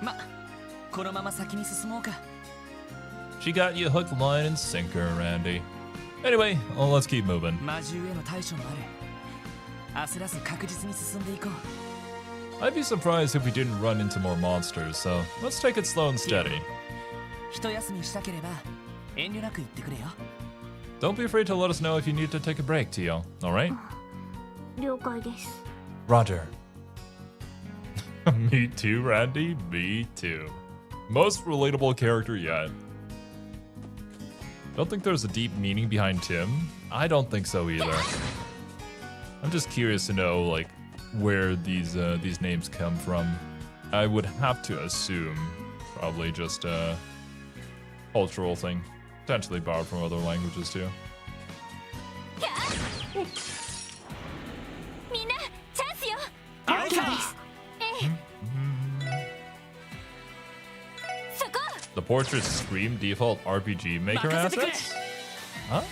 ま、このまま先に進もうか。 She got you hook, line, and sinker, Randy. Anyway, well, let's keep moving. 魔獣への対処もある。焦らず確実に進んでいこう。 I'd be surprised if we didn't run into more monsters, so let's take it slow and steady. 一休みしたければ遠慮なく言ってくれよ。 Don't be afraid to let us know if you need to take a break, Tio. Alright? 了解です。 Roger. Me too, Randy. Me too. Most relatable character yet. Don't think there's a deep meaning behind Tim. I don't think so either. I'm just curious to know, like, where these names come from. I would have to assume probably just a cultural thing, potentially borrowed from other languages too. みんなチャンスよ。了解です。そこ。 The portraits scream default RPG maker assets? Huh?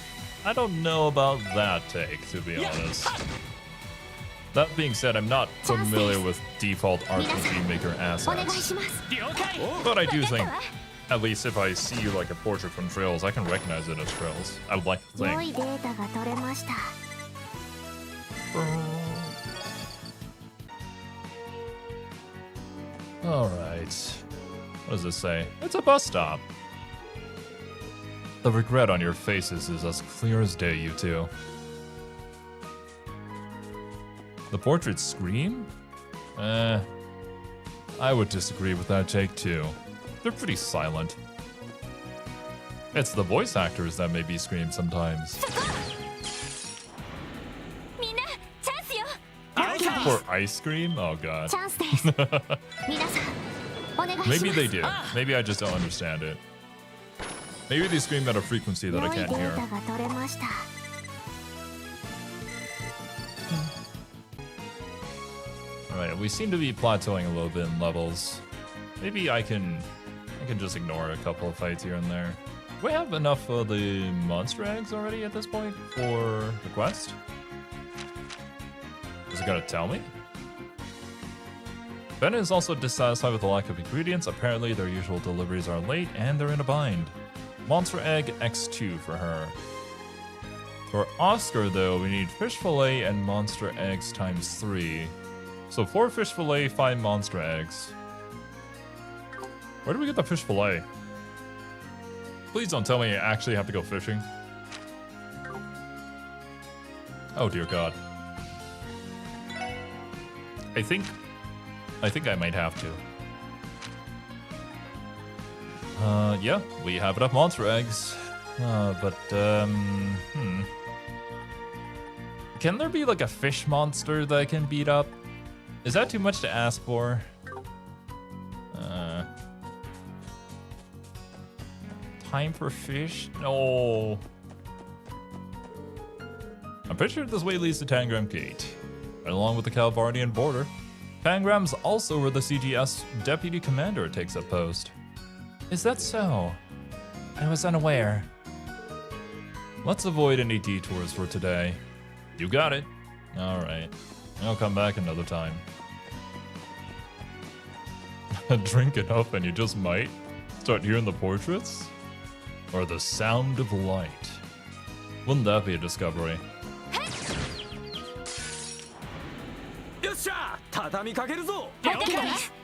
I don't know about that take, to be honest. That being said, I'm not familiar with default RPG maker お願い assets. します。 了解。 But I do think, at least if I see like a portrait from Trails, I can recognize it as Trails. I would like to 良 think. いデータが取れました。 Alright. What does this say? It's a bus stop. The regret on your faces is as clear as day, you two. The portraits scream? I would disagree with that take too. They're pretty silent. It's the voice actors that maybe scream sometimes. みんなチャンスよ。 For ice cream? Oh god. チャンスです。皆さんお願いします。 Maybe they do. Maybe I just don't understand it. Maybe they scream at a frequency that I 良い can't デ hear. ータが取れました。 Alright, we seem to be plateauing a little bit in levels. Maybe I can just ignore a couple of fights here and there. Do we have enough of the monster eggs already at this point for the quest? Is it gonna tell me? Ben is also dissatisfied with the lack of ingredients. Apparently, their usual deliveries are late and they're in a bind. Monster egg X2 for her. For Oscar, though, we need fish fillet and monster eggs times 3. So 4 fish fillet, 5 monster eggs. Where do we get the fish fillet? Please don't tell me I actually have to go fishing. Oh dear God. I think I might have to. Yeah, we have enough monster eggs. Can there be like a fish monster that I can beat up? Is that too much to ask for? Time for fish? No. I'm pretty sure this way leads to Tangram Gate, right along with the Calvardian border. Tangram's also where the CGS deputy commander takes up post. Is that so? I was unaware. Let's avoid any detours for today. You got it. All right. I'll come back another time. Drink it up and you just might start hearing the portraits? Or the sound of light. Wouldn't that be a discovery?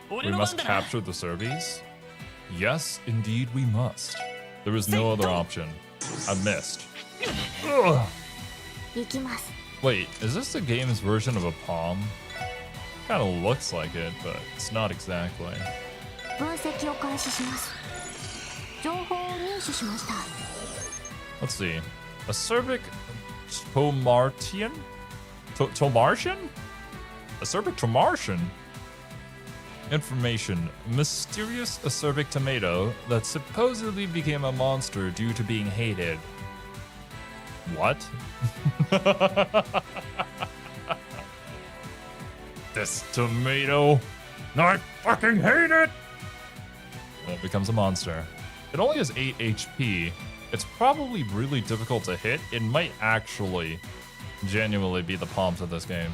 We must capture the Serbies? Yes, indeed we must. There is no other option. I missed. Ugh. Wait, is this the game's version of a palm? Kinda looks like it, but it's not exactly. Let's see. Acerbic Tomartian? Tomartian? Acerbic Tomartian? Information. Mysterious acerbic tomato that supposedly became a monster due to being hated. What? This tomato. I fucking hate it! And it becomes a monster. It only has 8 HP. It's probably really difficult to hit. It might actually genuinely be the palms of this game.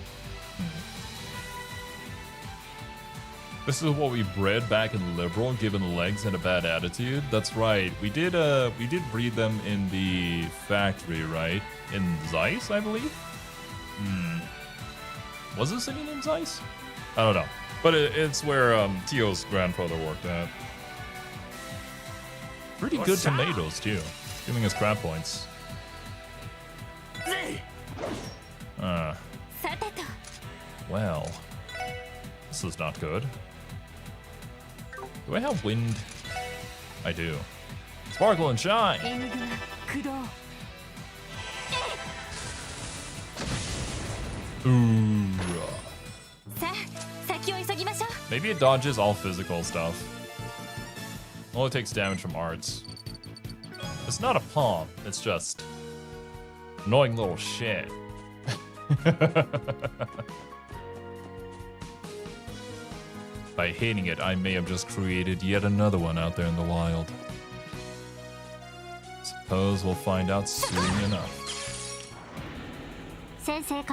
This is what we bred back in Liberal, given legs and a bad attitude. That's right. We did breed them in the factory, right? In Zeiss, I believe? Was this any in Zeiss? I don't know. But it's where Tio's grandfather worked at. Pretty good tomatoes, too. Giving us crab points. Well. This is not good. Do I have wind? I do. Sparkle and shine! Ooh. Maybe it dodges all physical stuff. Only takes damage from arts. It's not a palm, it's just annoying little shit. By hating it, I may have just created yet another one out there in the wild. Suppose we'll find out soon enough. You still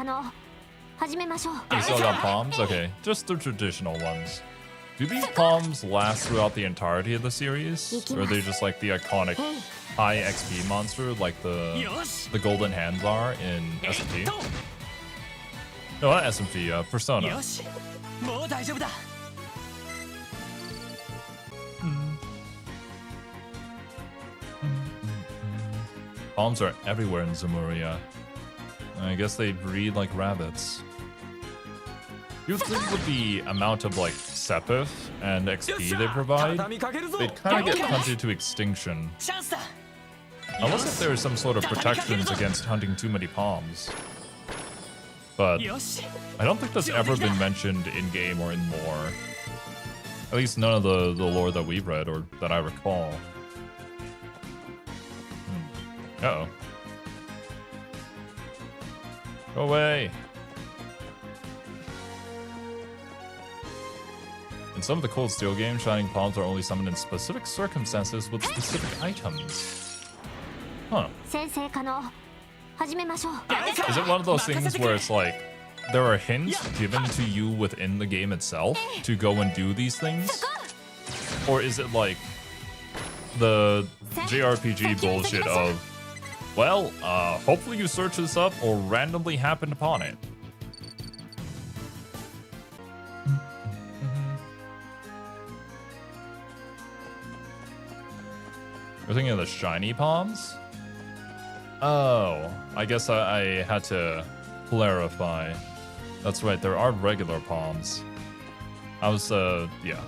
got palms? Okay, just the traditional ones. Do these palms last throughout the entirety of the series? Or are they just like the iconic high XP monster like the golden hands are in SMP? No, not SMP, Persona. Palms are everywhere in Zemuria. I guess they breed like rabbits. You'd think with the amount of like Sepith and XP they provide, they'd kind of get hunted to extinction. Unless if there is some sort of protections against hunting too many palms. But I don't think that's ever been mentioned in-game or in lore. At least none of the lore that we've read or that I recall. Uh-oh. Go away. In some of the Cold Steel games, Shining Palms are only summoned in specific circumstances with specific items. Huh. Is it one of those things where it's like, there are hints given to you within the game itself to go and do these things? Or is it like the JRPG bullshit of, well, hopefully you search this up or randomly happened upon it? We're thinking of the shiny palms? Oh, I guess I had to clarify. That's right, there are regular palms. I was, yeah.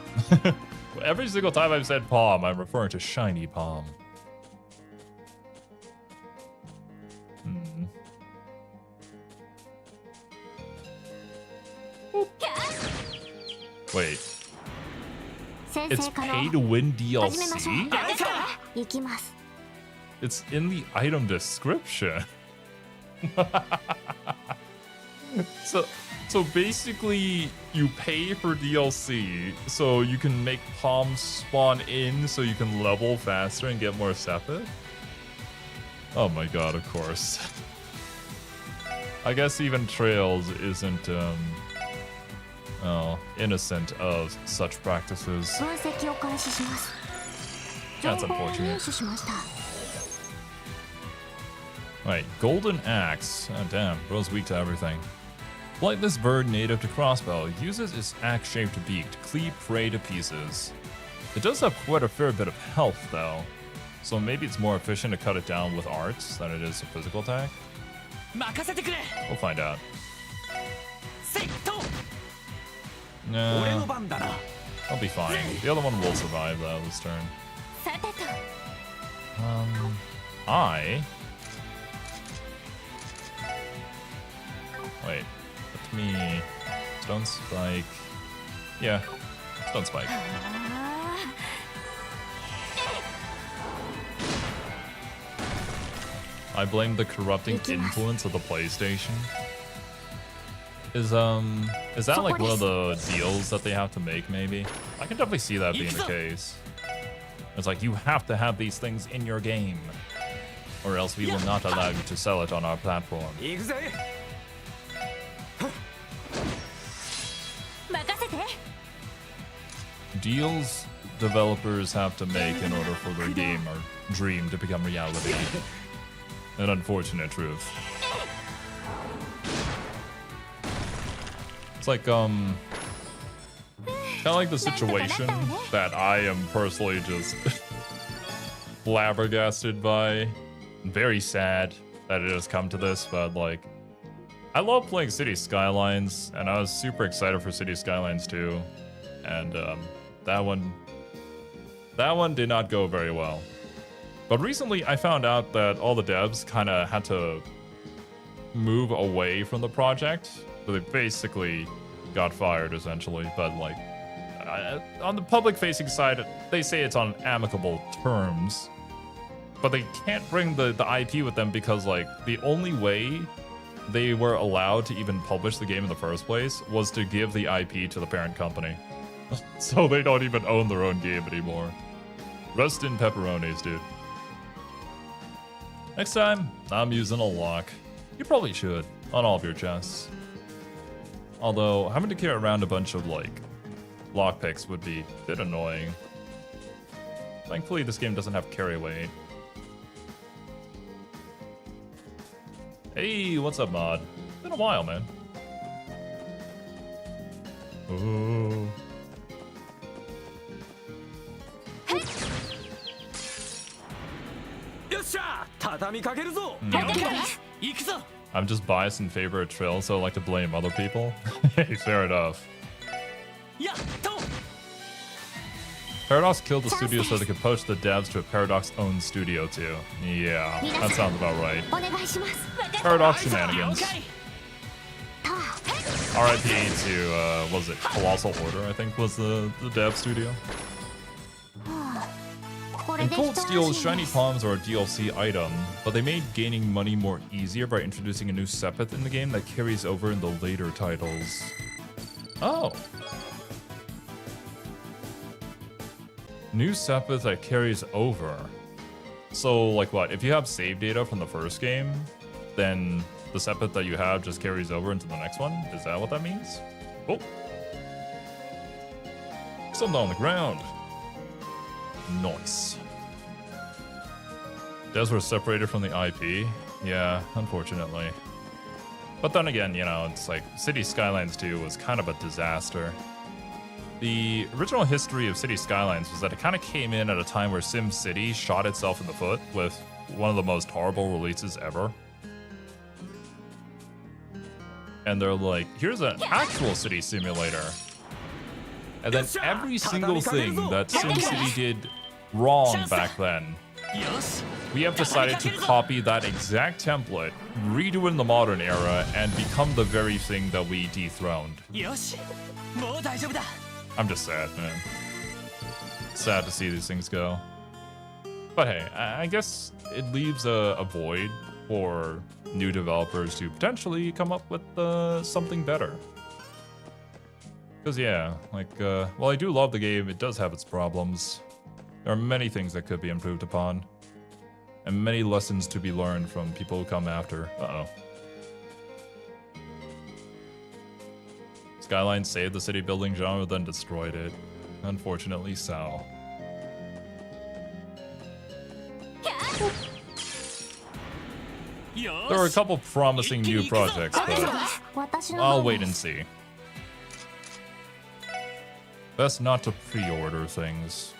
Every single time I've said palm, I'm referring to shiny palm. Wait. It's pay to win DLC? It's in the item description. So basically, you pay for DLC so you can make palms spawn in so you can level faster and get more sepid? Oh my god, of course. I guess even Trails isn't, innocent of such practices. That's unfortunate. Right, Golden Axe. Oh damn, bro's weak to everything. Flightless bird native to Crossbow uses its axe-shaped beak to cleave prey to pieces. It does have quite a fair bit of health though, so maybe it's more efficient to cut it down with arts than it is a physical attack. We'll find out. Nah, I'll be fine. The other one will survive though this turn. Wait, let me... Stone Spike... Yeah, Stone Spike. I blame the corrupting influence of the PlayStation. Is that like one of the deals that they have to make, maybe? I can definitely see that being the case. It's like, you have to have these things in your game, or else we will not allow you to sell it on our platform. Deals developers have to make in order for their game or dream to become reality. An unfortunate truth. It's like, kind of like the situation that I am personally just flabbergasted by. Very sad that it has come to this, but like, I love playing City Skylines, and I was super excited for City Skylines 2, and that one did not go very well. But recently, I found out that all the devs kind of had to move away from the project. So they basically got fired, essentially. But like, on the public-facing side, they say it's on amicable terms. But they can't bring the IP with them because like, the only way they were allowed to even publish the game in the first place was to give the IP to the parent company. So they don't even own their own game anymore. Rest in pepperonis, dude. Next time, I'm using a lock. You probably should, on all of your chests. Although, having to carry around a bunch of, like, lockpicks would be a bit annoying. Thankfully, this game doesn't have carry weight. Hey, what's up, Mod? Been a while, man. Oh. I'm just biased in favor of Trill, so I like to blame other people. Hey, fair enough. Paradox killed the studio so they could poach the devs to a Paradox-owned studio too. Yeah, that sounds about right. Paradox shenanigans. RIP to, what was it? Colossal Order, I think, was the dev studio. In Cold Steel, shiny palms are a DLC item, but they made gaining money more easier by introducing a new Sepith in the game that carries over in the later titles. Oh. New Sepith that carries over. So, like what? If you have save data from the first game, then the sepet that you have just carries over into the next one? Is that what that means? Oh. Something on the ground. Nice. Devs were separated from the IP. Yeah, unfortunately. But then again, you know, it's like City Skylines 2 was kind of a disaster. The original history of City Skylines was that it kind of came in at a time where SimCity shot itself in the foot with one of the most horrible releases ever. And they're like, here's an actual city simulator. And then every single thing that SimCity did wrong back then, we have decided to copy that exact template, redo it in the modern era, and become the very thing that we dethroned. I'm just sad, man. Sad to see these things go. But hey, I guess it leaves a void for new developers to potentially come up with something better. Because yeah, like, while I do love the game, it does have its problems. There are many things that could be improved upon. And many lessons to be learned from people who come after. Uh-oh. Skyline saved the city building genre, then destroyed it. Unfortunately so. There are a couple promising new projects, but I'll wait and see. Best not to pre-order things.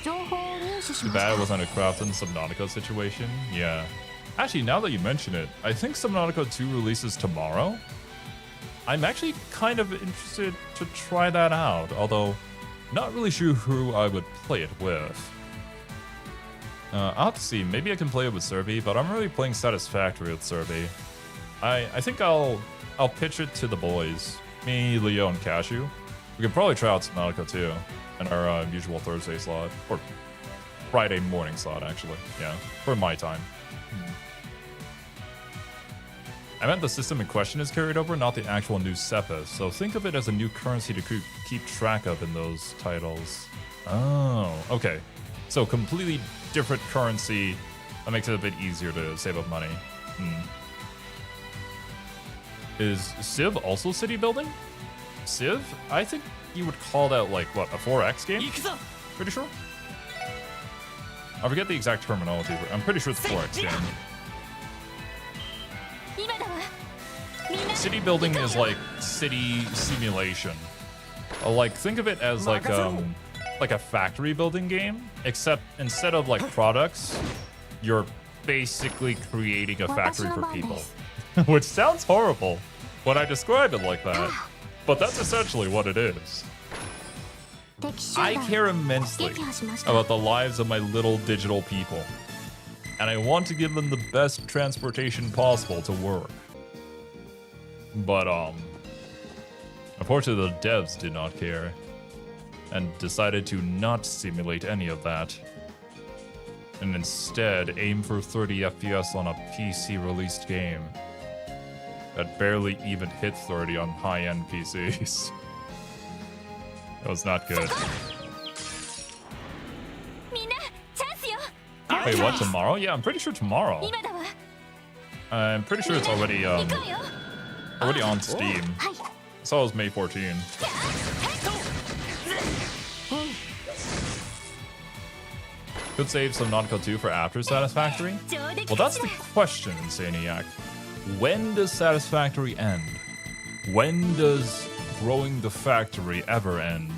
Too bad it wasn't a Craft and Subnautica situation. Yeah. Actually, now that you mention it, I think Subnautica 2 releases tomorrow. I'm actually kind of interested to try that out, although not really sure who I would play it with. I'll have to see. Maybe I can play it with Serby, but I'm really playing Satisfactory with Serby. I think I'll pitch it to the boys. Me, Leo, and Cashew. We could probably try out Subnautica 2 in our usual Thursday slot. Or Friday morning slot, actually. Yeah, for my time. I meant the system in question is carried over, not the actual new SEPA. So think of it as a new currency to keep track of in those titles. Oh, okay. So completely different currency. That makes it a bit easier to save up money. Is Civ also city building? Civ? I think you would call that like, what, a 4X game? Pretty sure? I forget the exact terminology, but I'm pretty sure it's a 4X game. City building is like city simulation. Like, think of it as like a factory building game, except instead of like products, you're basically creating a factory for people. Which sounds horrible when I describe it like that, but that's essentially what it is. I care immensely about the lives of my little digital people, and I want to give them the best transportation possible to work. But, unfortunately the devs did not care, and decided to not simulate any of that, and instead aim for 30 FPS on a PC-released game that barely even hit 30 on high-end PCs. That was not good. Wait, what, tomorrow? Yeah, I'm pretty sure tomorrow. I'm pretty sure it's already on Steam. I saw it was May 14. Could save some Subnautica 2 for after Satisfactory? Well, that's the question, Insaniac. When does Satisfactory end? When does growing the factory ever end?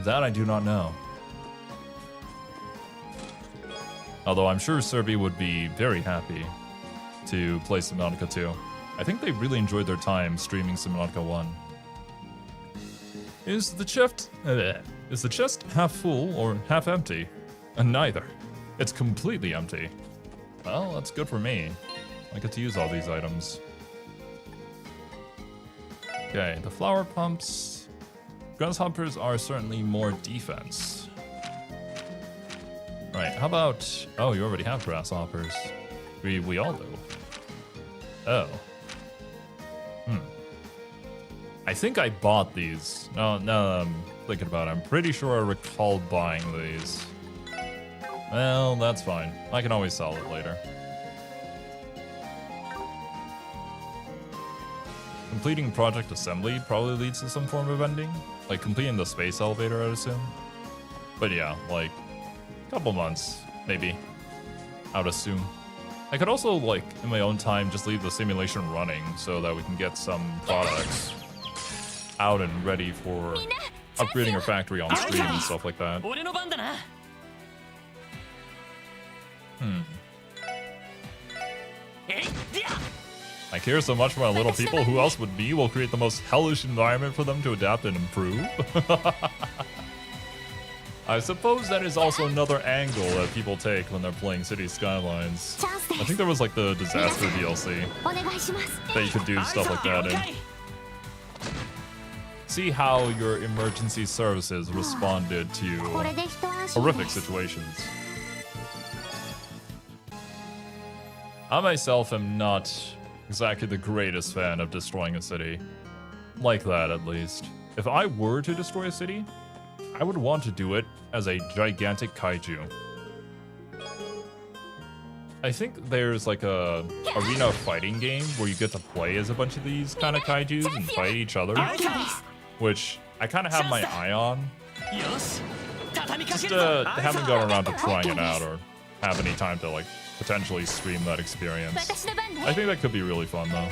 That I do not know. Although I'm sure Serby would be very happy to play Subnautica 2. I think they really enjoyed their time streaming Subnautica 1. Is the chest half full or half empty? Neither. It's completely empty. Well, that's good for me. I get to use all these items. Okay, the flower pumps. Grasshoppers are certainly more defense. Right, how about... Oh, you already have grasshoppers. We all do. Oh. I think I bought these. No, I'm thinking about it. I'm pretty sure I recall buying these. Well, that's fine. I can always sell it later. Completing project assembly probably leads to some form of ending. Like completing the space elevator, I'd assume. But yeah, like a couple months, maybe. I would assume. I could also, like, in my own time, just leave the simulation running so that we can get some products out and ready for upgrading our factory on stream and stuff like that. I care so much for my little people. Who else would be? We'll create the most hellish environment for them to adapt and improve. I suppose that is also another angle that people take when they're playing City Skylines. I think there was like the disaster DLC that you could do stuff like that in. See how your emergency services responded to horrific situations. I myself am not exactly the greatest fan of destroying a city. Like that, at least. If I were to destroy a city, I would want to do it as a gigantic kaiju. I think there's like a arena fighting game where you get to play as a bunch of these kind of kaijus and fight each other, which I kind of have my eye on. Just haven't gone around to trying it out or have any time to like potentially stream that experience. I think that could be really fun though.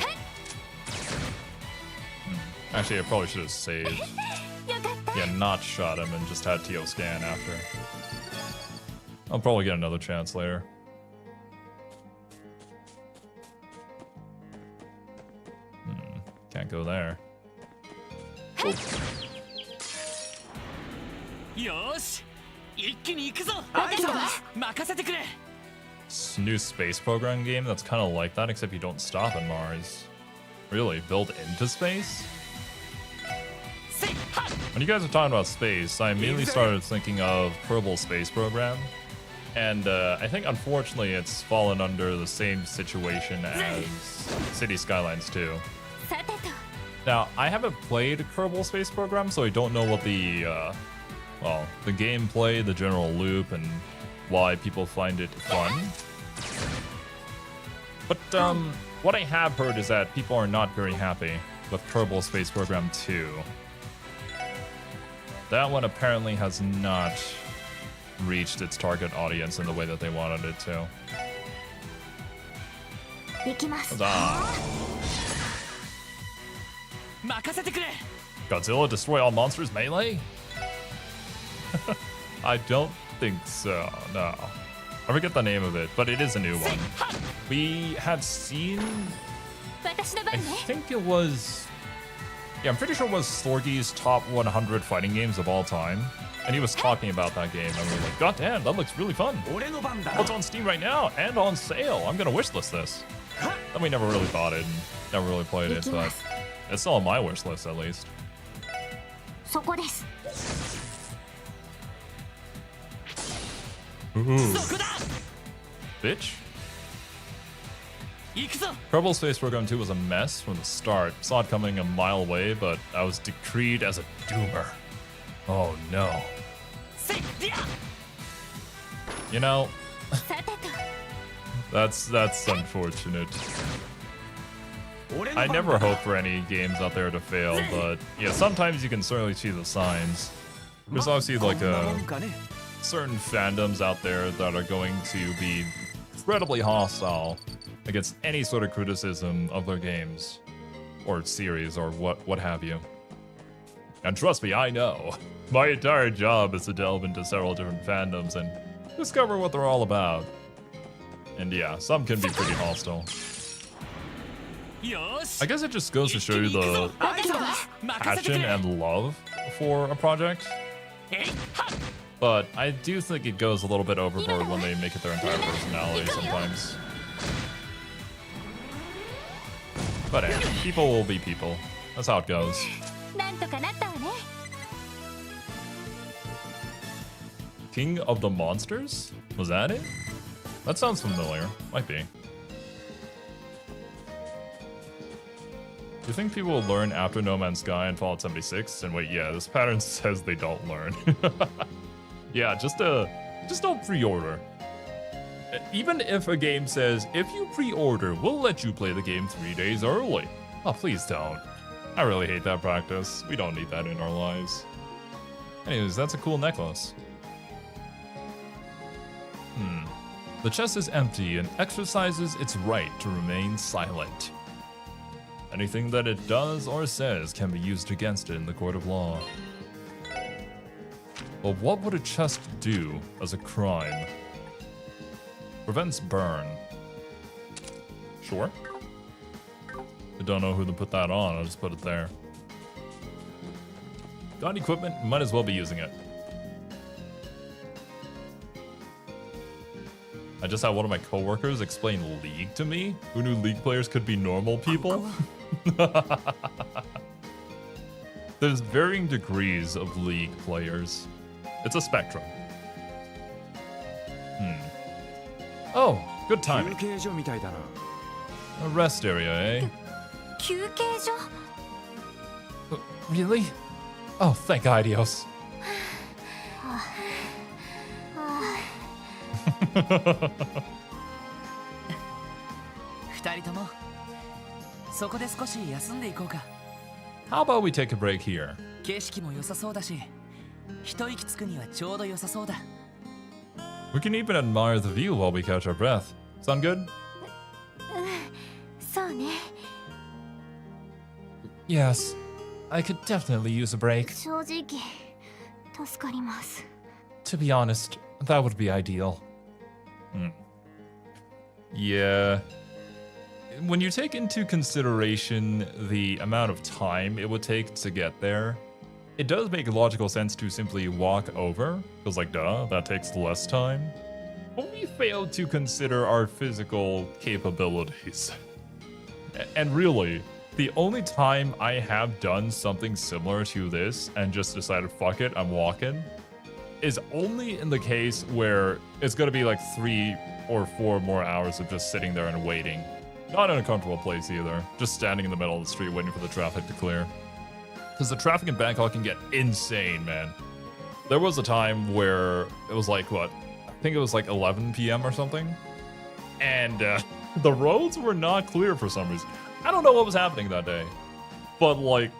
Actually, I probably should have saved. Yeah, not shot him and just had TO scan after. I'll probably get another chance later. Can't go there. Oh. New space program game that's kind of like that, except you don't stop on Mars. Really? Build into space? When you guys are talking about space, I immediately started thinking of Kerbal Space Program. And I think, unfortunately, it's fallen under the same situation as City Skylines 2. Now, I haven't played Kerbal Space Program, so I don't know what the, well, the gameplay, the general loop, and why people find it fun. But what I have heard is that people are not very happy with Kerbal Space Program 2. That one apparently has not reached its target audience in the way that they wanted it to. Godzilla destroy all monsters melee? I don't think so, no. I forget the name of it, but it is a new one. We had seen... I think it was... Yeah, I'm pretty sure it was Sorgi's top 100 fighting games of all time. And he was talking about that game, and we were like, God damn, that looks really fun. It's on Steam right now, and on sale. I'm gonna wishlist this. Then we never really bought it, and never really played it, but it's still on my wish list, at least. Ooh. Bitch. Kerbal Space Program 2 was a mess from the start. Saw it coming a mile away, but I was decreed as a doomer. Oh no. You know, that's unfortunate. I never hope for any games out there to fail, but yeah, sometimes you can certainly see the signs. There's obviously like certain fandoms out there that are going to be incredibly hostile against any sort of criticism of their games or series or what have you. And trust me, I know. My entire job is to delve into several different fandoms and discover what they're all about. And yeah, some can be pretty hostile. I guess it just goes to show you the passion and love for a project. But I do think it goes a little bit overboard when they make it their entire personality sometimes. But yeah, people will be people. That's how it goes. King of the Monsters? Was that it? That sounds familiar. Might be. Do you think people will learn after No Man's Sky and Fallout 76? And wait, yeah, this pattern says they don't learn. Yeah, just don't pre-order. Even if a game says, if you pre-order, we'll let you play the game 3 days early. Oh, please don't. I really hate that practice. We don't need that in our lives. Anyways, that's a cool necklace. The chest is empty and exercises its right to remain silent. Anything that it does or says can be used against it in the court of law. Well, what would a chest do as a crime? Prevents burn. Sure. I don't know who to put that on, I'll just put it there. Got equipment, might as well be using it. I just had one of my coworkers explain League to me. Who knew League players could be normal people? There's varying degrees of League players. It's a spectrum. Oh, good timing. 休憩所みたいだな。 A rest area, eh? 休憩所 Really? Oh, thank God, Dios. 二人ともそこで少し休んでいこうか。 How about we take a break here? 景色も良さそうだし、一息つくにはちょうど良さそうだ。 We can even admire the view while we catch our breath. Sound good? そうね Yes. I could definitely use a break. 正直助かります To be honest, that would be ideal. Yeah. When you take into consideration the amount of time it would take to get there, it does make logical sense to simply walk over, because like, duh, that takes less time. But we failed to consider our physical capabilities. And really, the only time I have done something similar to this and just decided, fuck it, I'm walking, is only in the case where it's gonna be like 3 or 4 more hours of just sitting there and waiting. Not in a comfortable place either. Just standing in the middle of the street waiting for the traffic to clear. Because the traffic in Bangkok can get insane, man. There was a time where it was like, what? I think it was like 11 p.m. or something. And the roads were not clear for some reason. I don't know what was happening that day. But like,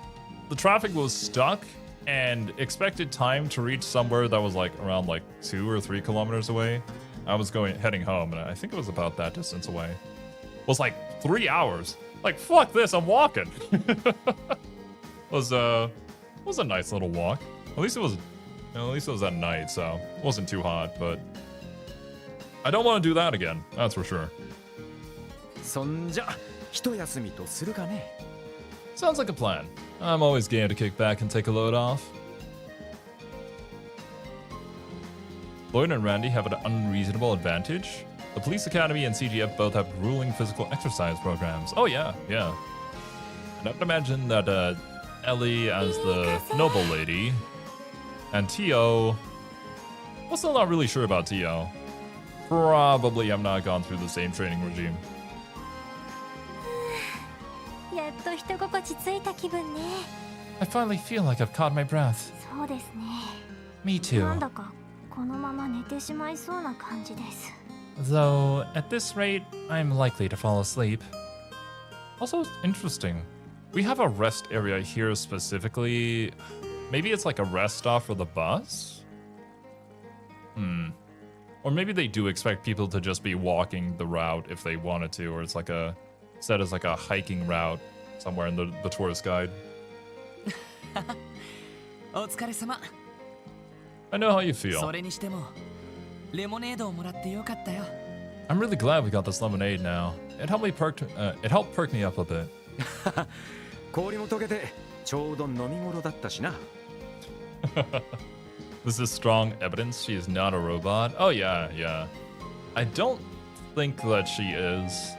the traffic was stuck and expected time to reach somewhere that was like around like 2 or 3 kilometers away. I was heading home and I think it was about that distance away. It was like 3 hours. Like, fuck this, I'm walking. was a nice little walk. At least it was at night, so it wasn't too hot, but I don't want to do that again, that's for sure. そんじゃ一休みとするかね。 Sounds like a plan. I'm always game to kick back and take a load off. Lloyd and Randy have an unreasonable advantage. The police academy and CGF both have grueling physical exercise programs. Oh yeah, yeah. And I would imagine that Ellie as the noble lady and Tio. I'm still not really sure about Tio. Probably have not gone through the same training regime. やっと人心地ついた気分ね I finally feel like I've caught my breath. そうですね Me too. なんだかこのまま寝てしまいそうな感じです Though, at this rate, I'm likely to fall asleep. Also, interesting. We have a rest area here specifically. Maybe it's like a rest stop for the bus? Or maybe they do expect people to just be walking the route if they wanted to, or it's like a set as like a hiking route somewhere in the tourist guide. お疲れ様。 I know how you feel. それにしてもレモネードをもらってよかったよ。 I'm really glad we got this lemonade now. It helped perk me up a bit. 氷も溶けてちょうど飲み頃だったしな。 This is strong evidence she is not a robot. Oh yeah, yeah. I don't think that she is.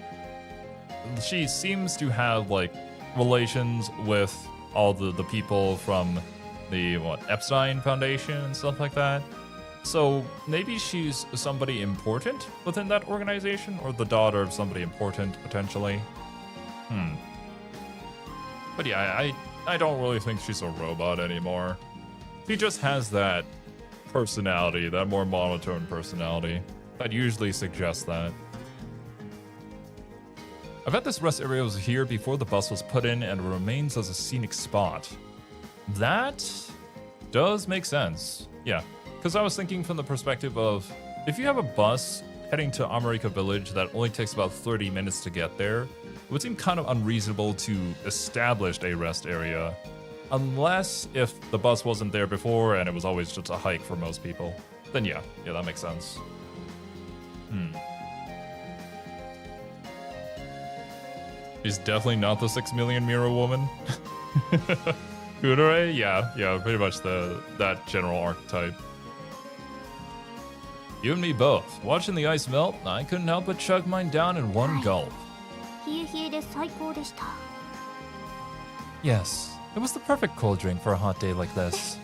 She seems to have like relations with all the people from the Epstein Foundation and stuff like that. So maybe she's somebody important within that organization, or the daughter of somebody important potentially. But yeah, I don't really think she's a robot anymore. She just has that personality, that more monotone personality. I'd usually suggest that. I bet this rest area was here before the bus was put in and remains as a scenic spot. That does make sense. Yeah, because I was thinking from the perspective of, if you have a bus heading to America Village that only takes about 30 minutes to get there, it would seem kind of unreasonable to establish a rest area. Unless if the bus wasn't there before and it was always just a hike for most people. Then yeah, that makes sense. She's definitely not the 6 million mirror woman. Kudere? Yeah, pretty much that general archetype. You and me both. Watching the ice melt, I couldn't help but chug mine down in one gulp. 冷え冷えで最高でした。 Yes, it was the perfect cold drink for a hot day like this.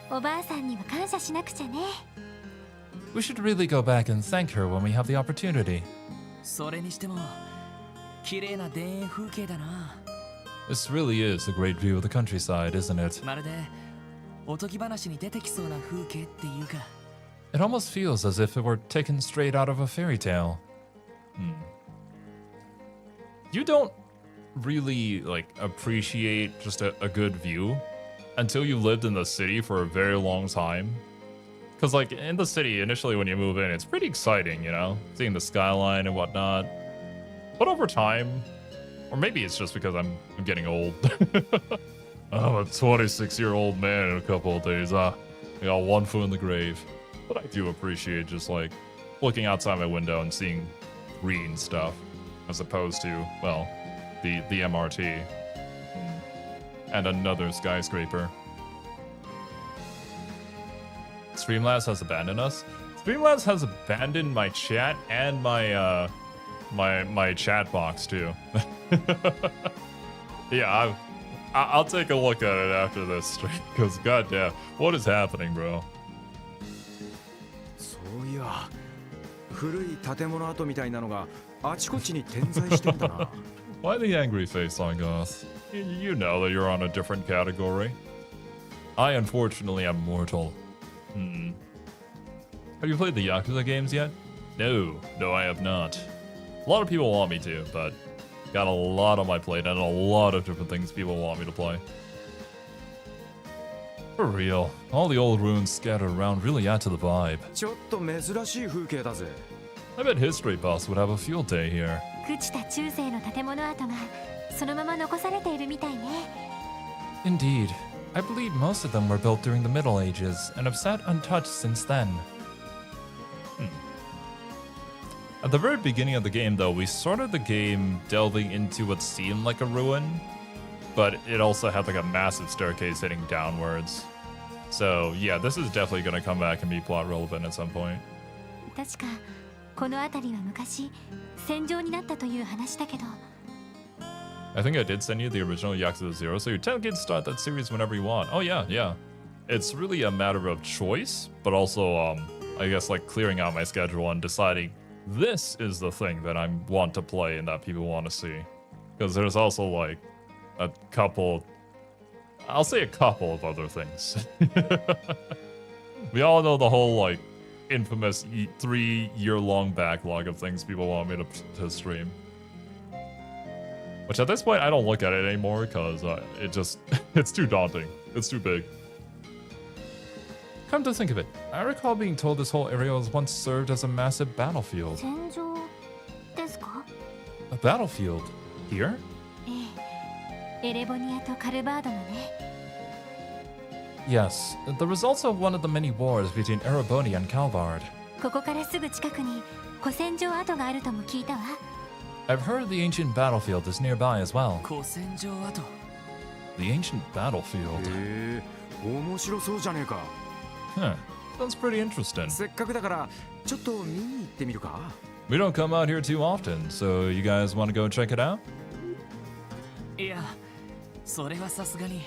おばあさんには感謝しなくちゃね。 We should really go back and thank her when we have the opportunity. それにしても綺麗な田園風景だな。 This really is a great view of the countryside, isn't it? まるでおとぎ話に出てきそうな風景っていうか。 It almost feels as if it were taken straight out of a fairy tale. You don't really appreciate just a good view until you lived in the city for a very long time. Because in the city, initially when you move in, it's pretty exciting, seeing the skyline and whatnot. But over time, or maybe it's just because I'm getting old. I'm a 26-year-old man in a couple of days. I got one foot in the grave. But I do appreciate just looking outside my window and seeing green stuff, as opposed to, well, the MRT and another skyscraper. Streamlabs has abandoned us. Streamlabs has abandoned my chat and my my chat box too. Yeah, I'll take a look at it after this stream because goddamn, what is happening, bro? そういや、古い建物跡みたいなのがあちこちに点在してんだな。Why the angry face on Goth? You know that you're on a different category. I unfortunately am mortal. Have you played the Yakuza games yet? No, I have not. A lot of people want me to, but got a lot on my plate and a lot of different things people want me to play. For real, all the old ruins scattered around really add to the vibe. ちょっと珍しい風景だぜ。 I bet History Buffs would have a field day here. 朽ちた中世の建物跡がそのまま残されているみたいね。 Indeed. I believe most of them were built during the Middle Ages and have sat untouched since then. At the very beginning of the game, though, we started the game delving into what seemed like a ruin, but it also had a massive staircase heading downwards. So yeah, this is definitely going to come back and be plot relevant at some point. 確かこの辺りは昔戦場になったという話だけど。 I think I did send you the original Yakuza 0, so you technically can start that series whenever you want. Oh yeah. It's really a matter of choice, but also, I guess clearing out my schedule and deciding this is the thing that I want to play and that people want to see. Because there's also a couple, I'll say a couple of other things. We all know the whole infamous 3-year-long backlog of things people want me to stream. Which at this point, I don't look at it anymore because it's too daunting. It's too big. Come to think of it, I recall being told this whole area was once served as a massive battlefield. 戦場ですか？ A battlefield? Here? ええ、エレボニアとカルバードのね。 Yes, the results of one of the many wars between Ereboni and Calvard. ここからすぐ近くに古戦場跡があるとも聞いたわ。 I've heard the ancient battlefield is nearby as well. 古戦場跡。 The ancient battlefield. へえ、面白そうじゃねえか。 Huh, sounds pretty interesting. せっかくだからちょっと見に行ってみるか。 We don't come out here too often, so you guys want to go check it out? いや、それはさすがに。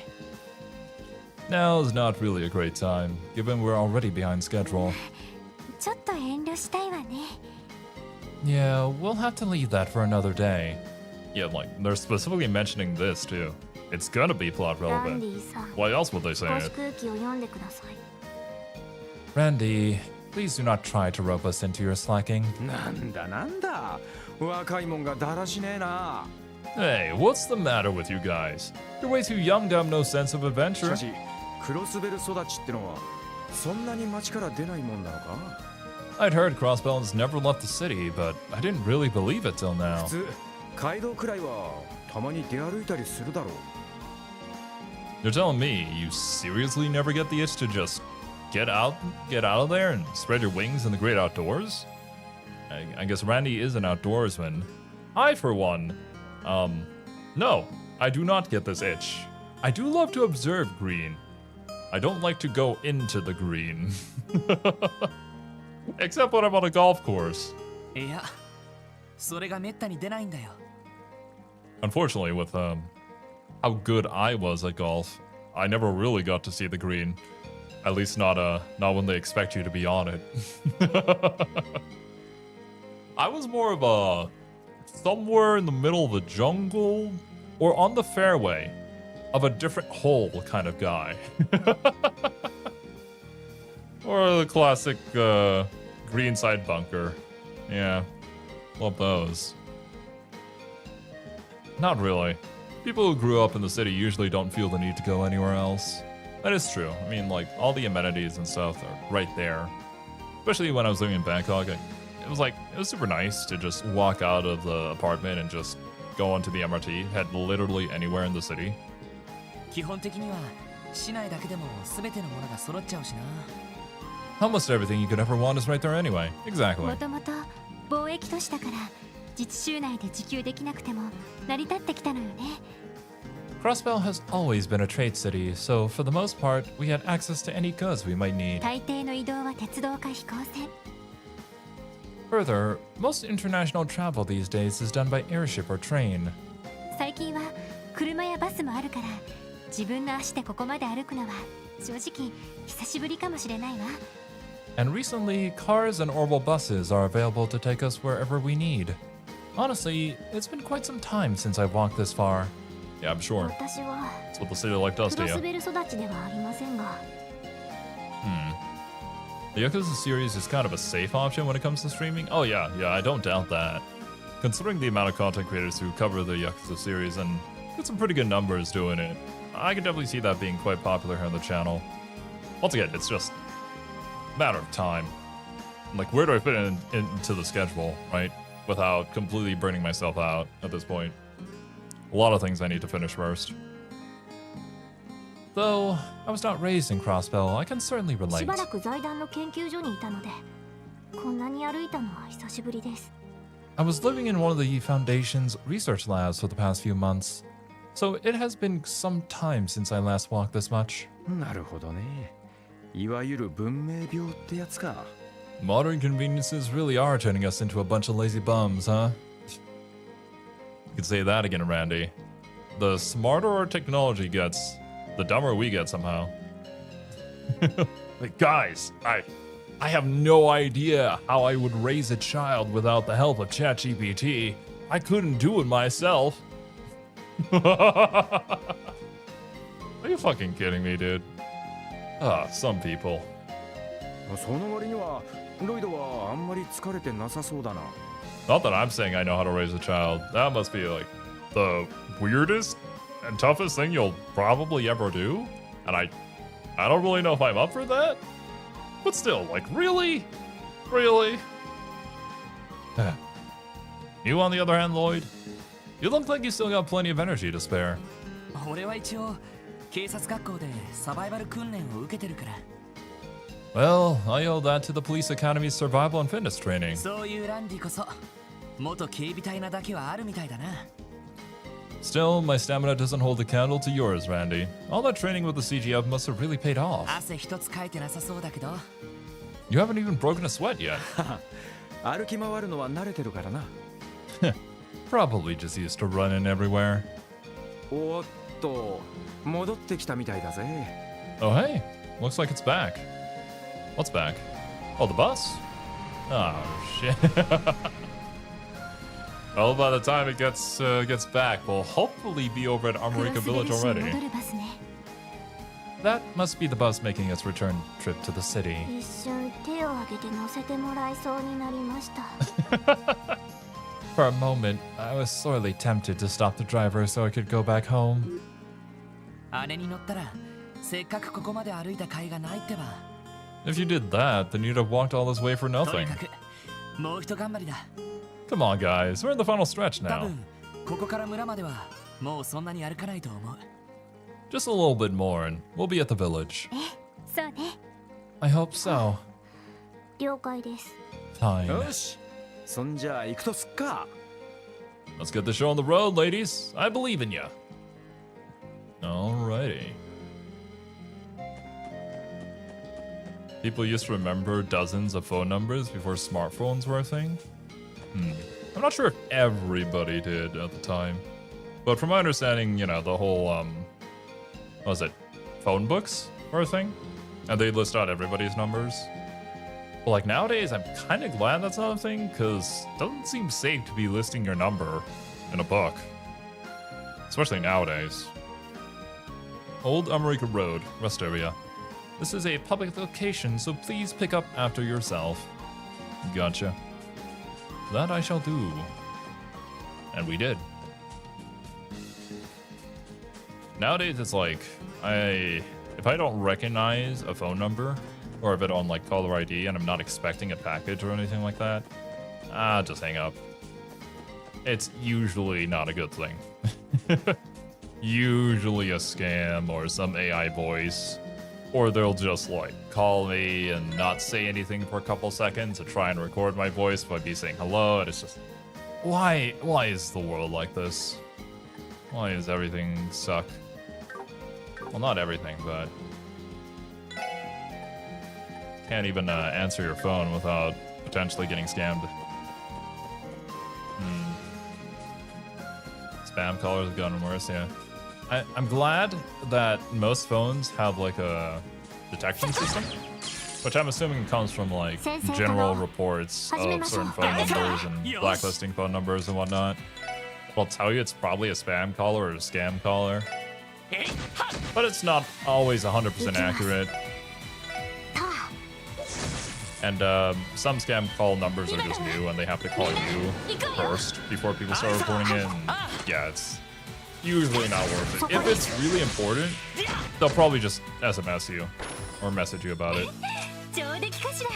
Now's not really a great time, given we're already behind schedule. ちょっと遠慮したいわね。 Yeah, we'll have to leave that for another day. Yeah, they're specifically mentioning this too. It's gonna be plot ラン relevant. ディさん、 Why else would they say 少し it? 空気を読んでください。 Randy, Please do not try to rope us into your slacking. なんだ若いもんがだらしねえな。 Hey, what's the matter with you guys? You're way too young to have no sense of し adventure. かしクロスベル育ちってのはそんなに町から出ないもんなのか。 I'd heard Crossbones never left the city, but I didn't really believe it till now. 普通街道くらいはたまに出歩いたりするだろう。 You're telling me you seriously never get the itch to just get out of there and spread your wings in the great outdoors? I guess Randy is an outdoorsman. I, for one, no, I do not get this itch. I do love to observe green. I don't like to go into the green. Except when I'm on a golf course. いやそれがめったに出ないんだよ。 Unfortunately, with how good I was at golf, I never really got to see the green. At least not when they expect you to be on it. I was more of a somewhere in the middle of the jungle or on the fairway of a different hole kind of guy. Or the classic greenside bunker. Yeah, love those. Not really. People who grew up in the city usually don't feel the need to go anywhere else. That is true. I mean, like, all the amenities and stuff are right there. Especially when I was living in Bangkok, it was super nice to just walk out of the apartment and just go onto the MRT, head literally anywhere in the city. 基本的には市内だけでも全てのものが揃っちゃうしな。 Almost everything you could ever want is right there anyway. Exactly. もともと貿易都市だから自治州内で自給できなくても成り立ってきたのよね。 Crossbell has always been a trade city, so for the most part, we had access to any goods we might need. 大抵の移動は鉄道か飛行船。 Further, most international travel these days is done by airship or train. 最近は車やバスもあるから自分の足でここまで歩くのは正直久しぶりかもしれないわ。 And recently, cars and orbital buses are available to take us wherever we need. Honestly, it's been quite some time since I've walked this far. Yeah, I'm sure. 私は That's what the city life does ク to ロス you. ベル育ちではありませんが The Yakuza series is kind of a safe option when it comes to streaming. Oh yeah, I don't doubt that. Considering the amount of content creators who cover the Yakuza series and get some pretty good numbers doing it, I can definitely see that being quite popular here on the channel. Once again, it's just a matter of time. Like, where do I fit into the schedule, right? Without completely burning myself out at this point. A lot of things I need to finish first. Though I was not raised in Crossbell, I can certainly し relate. ばらく財団の研究所にいたのでこんなに歩いたのは久しぶりです。 I was living in one of the Foundation's research labs for the past few months, so it has been some time since I last walked this much. なるほどね。いわゆる文明病ってやつか。 Modern conveniences really are turning us into a bunch of lazy bums, huh? You could say that again, Randy. The smarter our technology gets, the dumber we get somehow. Like, guys, I have no idea how I would raise a child without the help of ChatGPT. I couldn't do it myself. Are you fucking kidding me, dude? Ah, some people. その割にはロイドはあんまり疲れてなさそうだな。 Not that I'm saying I know how to raise a child. That must be like the weirdest and toughest thing you'll probably ever do. And I don't really know if I'm up for that. But still, like, really? Really? You, on the other hand, Lloyd, you look like you still got plenty of energy to spare. 俺は一応警察学校でサバイバル訓練を受けてるから。 Well, I owe that to the Police Academy's survival and fitness training. そういうランディこそ元警備隊なだけはあるみたいだな。 Still, my stamina doesn't hold a candle to yours, Randy. All that training with the CGF must have really paid off. 汗一つかいてなさそうだけど。 You haven't even broken a sweat yet. 歩き回るのは慣れてるからな。 Probably just used to running everywhere. おっと、戻ってきたみたいだぜ。 Oh, hey. Looks like it's back. What's back? Oh, the bus? Oh, shit. Well, by the time it gets back, we'll hopefully be over at クロ Armorica スベル Village 市に already. 戻るバスね。That must be the bus making its return trip to the city. 一瞬手を挙げて乗せてもらいそうになりました。 For a moment, I was sorely tempted to stop the driver so I could go back home. 姉に乗ったらせっかくここまで歩いた甲斐がないってば。 If you did that, then you'd have walked all this way for と nothing. にかくもうひと頑張りだ。 Come on, guys, we're in the final stretch 多 now. 分ここから村まではもうそんなに歩かないと思う。 Just a little bit more, and we'll be at the village. そうね。 I hope so. 了解です。 Fine. よしそんじゃあ行くとすっか。 Let's get the show on the road, ladies. I believe in you. Alrighty. People used to remember dozens of phone numbers before smartphones were a thing. I'm not sure if everybody did at the time. But from my understanding, you know, the whole, what was it? Phone books were a thing? And they list out everybody's numbers. But like nowadays, I'm kind of glad that's not a thing, because it doesn't seem safe to be listing your number in a book. Especially nowadays. Old America Road, rest area. This is a public location, so please pick up after yourself. Gotcha. That I shall do. And we did. Nowadays, it's like, if I don't recognize a phone number, or if it on like caller ID and I'm not expecting a package or anything like that, just hang up. It's usually not a good thing. Usually a scam or some AI voice, or they'll just like call me and not say anything for a couple seconds to try and record my voice by me saying hello, and it's just, why is the world like this? Why does everything suck? Well, not everything, but can't even answer your phone without potentially getting scammed. Spam callers have gotten worse, yeah. I'm glad that most phones have like a detection system, which I'm assuming comes from like general reports of certain phone numbers and blacklisting phone numbers and whatnot. I'll tell you, it's probably a spam caller or a scam caller, but it's not always 100% accurate. And some scam call numbers are just new and they have to call you first before people start reporting it. And yeah, it's usually not worth it. If it's really important, they'll probably just SMS you or message you about it. 上出来かしら。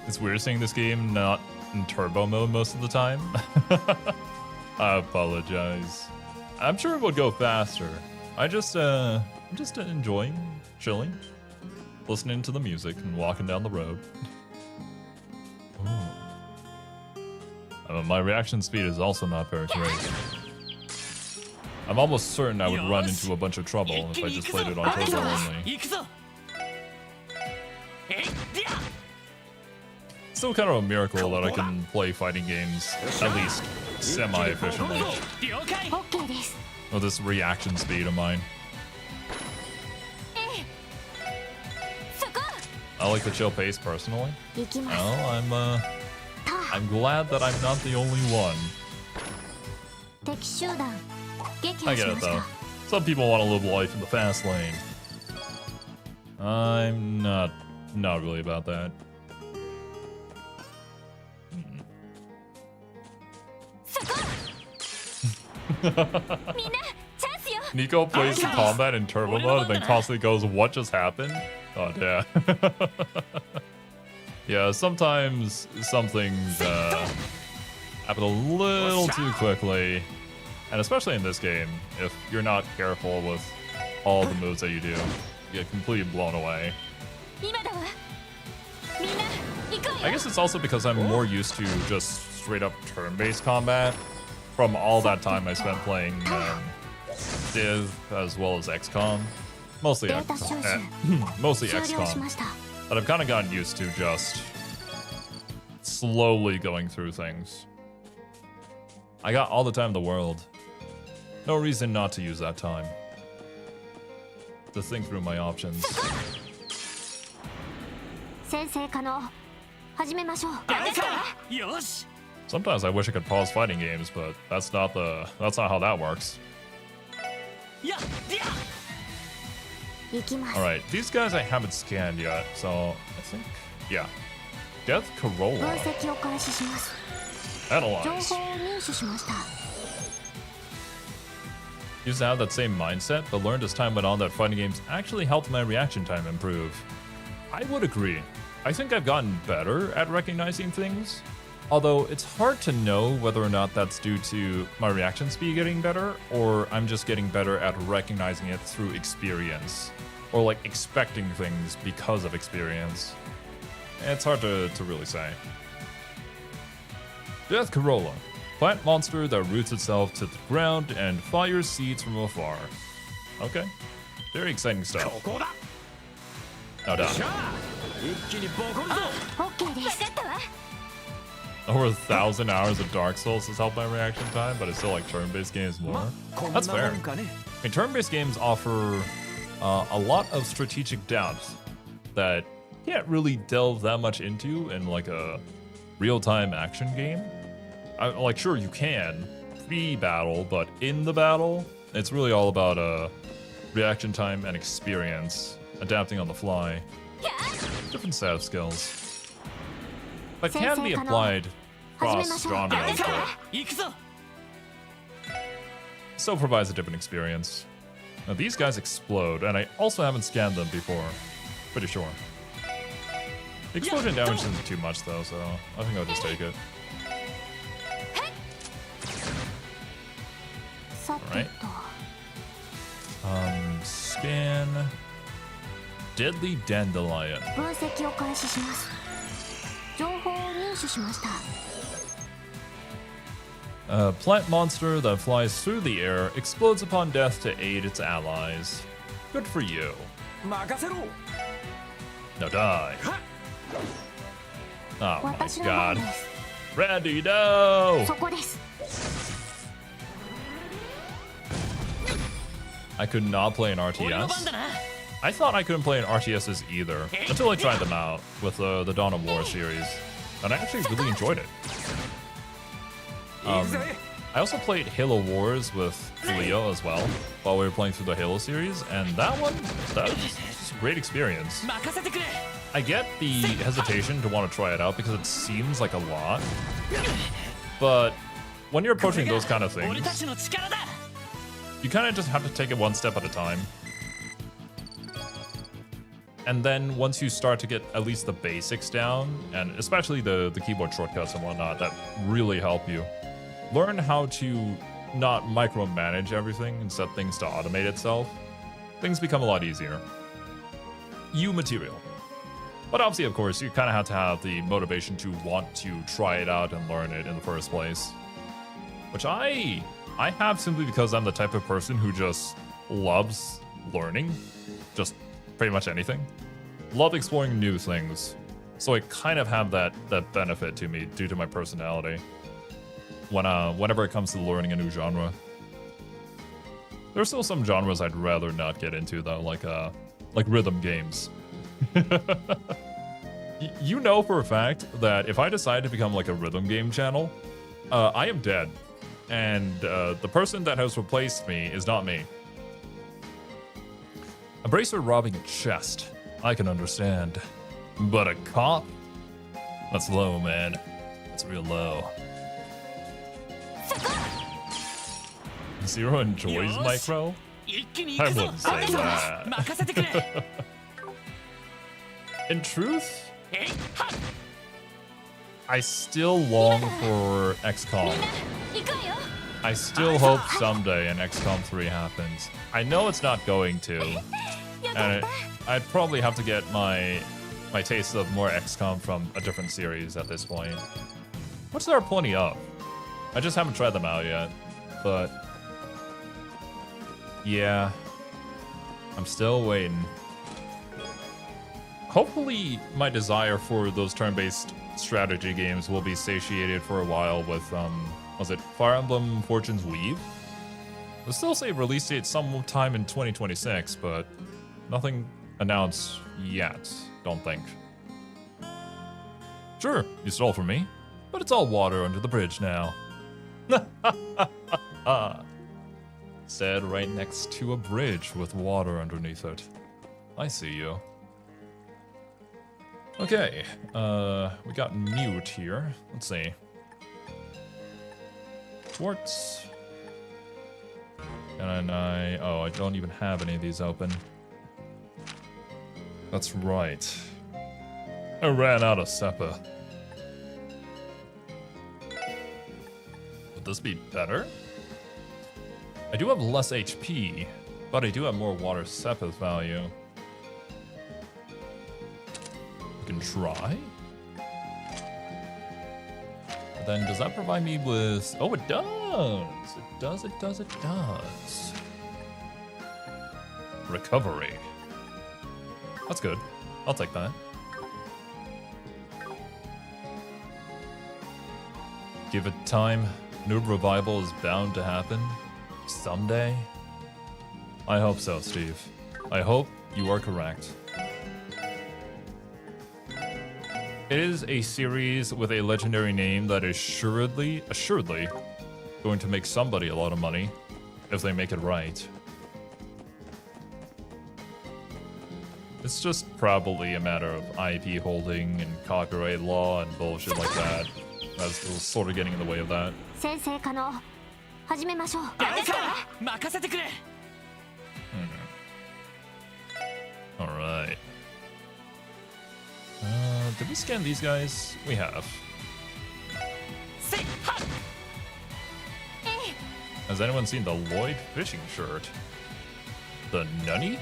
It's weird seeing this game not in turbo mode most of the time. I apologize. I'm sure it would go faster. I'm just enjoying chilling, listening to the music and walking down the road. My reaction speed is also not very great. I'm almost certain I would run into a bunch of trouble if I just played it on turbo only. Still kind of a miracle that I can play fighting games at least semi-efficiently オッケーです。 with this reaction speed of mine. そこ。 I like the chill pace personally. 行きます。 Well, I'm glad that I'm not the only one. 敵集団撃 I 破し get ま it し though. た。 Some people want to live life in the fast lane. I'm not really about that. そこ。みんなチャンスよ。 Nico plays the combat in turbo mode and then constantly goes, "What just happened?" Oh yeah. Yeah, sometimes some things happen a little too quickly, and especially in this game, if you're not careful with all the moves that you do, you get completely blown away. 今だわ。みんな行こう I よ。 guess it's also because I'm more used to just straight up turn-based combat from all that time I spent playing Div as well as XCOM. Mostly データ収集 mostly 終了し XCOM. ました。 But I've kind of gotten used to just slowly going through things. I got all the time in the world. No reason not to use that time. To think through my options. 先生可能始めましょう。よし Sometimes I wish I could pause fighting games, but that's not how that works. やっや行きます。 Alright, these guys I haven't scanned yet, so I think, yeah. Death 分 Corolla. 析を開始します。情 Analyze. 報を入手しました。 Used to have that same mindset, but learned as time went on that fighting games actually helped my reaction time improve. I would agree. I think I've gotten better at recognizing things, although it's hard to know whether or not that's due to my reaction speed getting better, or I'm just getting better at recognizing it through experience, or like expecting things because of experience. It's hard to really say. Death Corolla. Plant monster that roots itself to the ground and fires seeds from afar. Okay. Very exciting stuff. ここだ No doubt. しゃあ一気にボコるぞ OK です。 Over 1,000 hours of Dark Souls has helped my reaction time, but I still like turn-based games more. こん That's な fair. もんかね I mean, turn-based games offer a lot of strategic depth that you can't really delve that much into in like a real-time action game. Like, sure, you can pre-battle, but in the battle, it's really all about reaction time and experience, adapting on the fly. Different set of skills. But can be applied across genres, but 行くぞ still provides a different experience. Now, these guys explode, and I also haven't scanned them before. Pretty sure. The explosion damage isn't too much, though, so I think I'll just take it. さてと。 Scan. Deadly Dandelion. 分析を開始します。情報を入手しました。 A plant monster that flies through the air explodes upon death to aid its allies. Good for you. 任せろ Now die. Oh my 私の番 god. です。 Randy, no! そこです。 I could not play an 俺の番 RTS. だな I thought I couldn't play in RTSs either until I tried them out with the Dawn of War series, and I actually really enjoyed it. いいぜ I also played Halo Wars with Leo as well while we were playing through the Halo series, and that was a great experience. 任せてくれ I get the hesitation to want to try it out because it seems like a lot, but when you're approaching those kind of 俺た things, ちの力だ you kind of just have to take it one step at a time. And then once you start to get at least the basics down, and especially the keyboard shortcuts and whatnot that really help you, learn how to not micromanage everything and set things to automate itself, things become a lot easier. You material. But obviously, of course, you kind of have to have the motivation to want to try it out and learn it in the first place. Which I have simply because I'm the type of person who just loves learning. Just pretty much anything. Love exploring new things. So I kind of have that benefit to me due to my personality. Whenever it comes to learning a new genre. There's still some genres I'd rather not get into though, like rhythm games. You know for a fact that if I decide to become like a rhythm game channel, I am dead. And the person that has replaced me is not me. A bracer robbing a chest, I can understand. But a cop? That's low, man. That's real low. Zero enjoys Yosh. micro? 一気に I 行くぞ wouldn't say that. 任せてくれ In truth, えいはっ I still long for XCOM. 行くわよ。 I still hope someday an XCOM 3 happens. I know it's not going to. And I'd probably have to get my taste of more XCOM from a different series at this point. Which there are plenty of. I just haven't tried them out yet. But yeah, I'm still waiting. Hopefully my desire for those turn-based strategy games will be satiated for a while with, was it Fire Emblem Fortune's Weave? They'll still say release date sometime in 2026, but nothing announced yet, don't think. Sure, you stole from me, but it's all water under the bridge now. Said right next to a bridge with water underneath it. I see you. Okay, we got mute here. Let's see. Quartz. And I don't even have any of these open. That's right. I ran out of Seppa. Would this be better? I do have less HP, but I do have more water Seppa's value. We can try. But then does that provide me with... Oh, it does! It does. Recovery. That's good. I'll take that. Give it time. Noob revival is bound to happen. Someday? I hope so, Steve. I hope you are correct. It is a series with a legendary name that is assuredly going to make somebody a lot of money if they make it right. It's just probably a matter of IP holding and copyright law and bullshit like that. That's sort of getting in the way of that. 先生可能始めましょう。任せてくれ。Alright. Did we scan these guys? We have. Has anyone seen the Lloyd fishing shirt? The Nunny?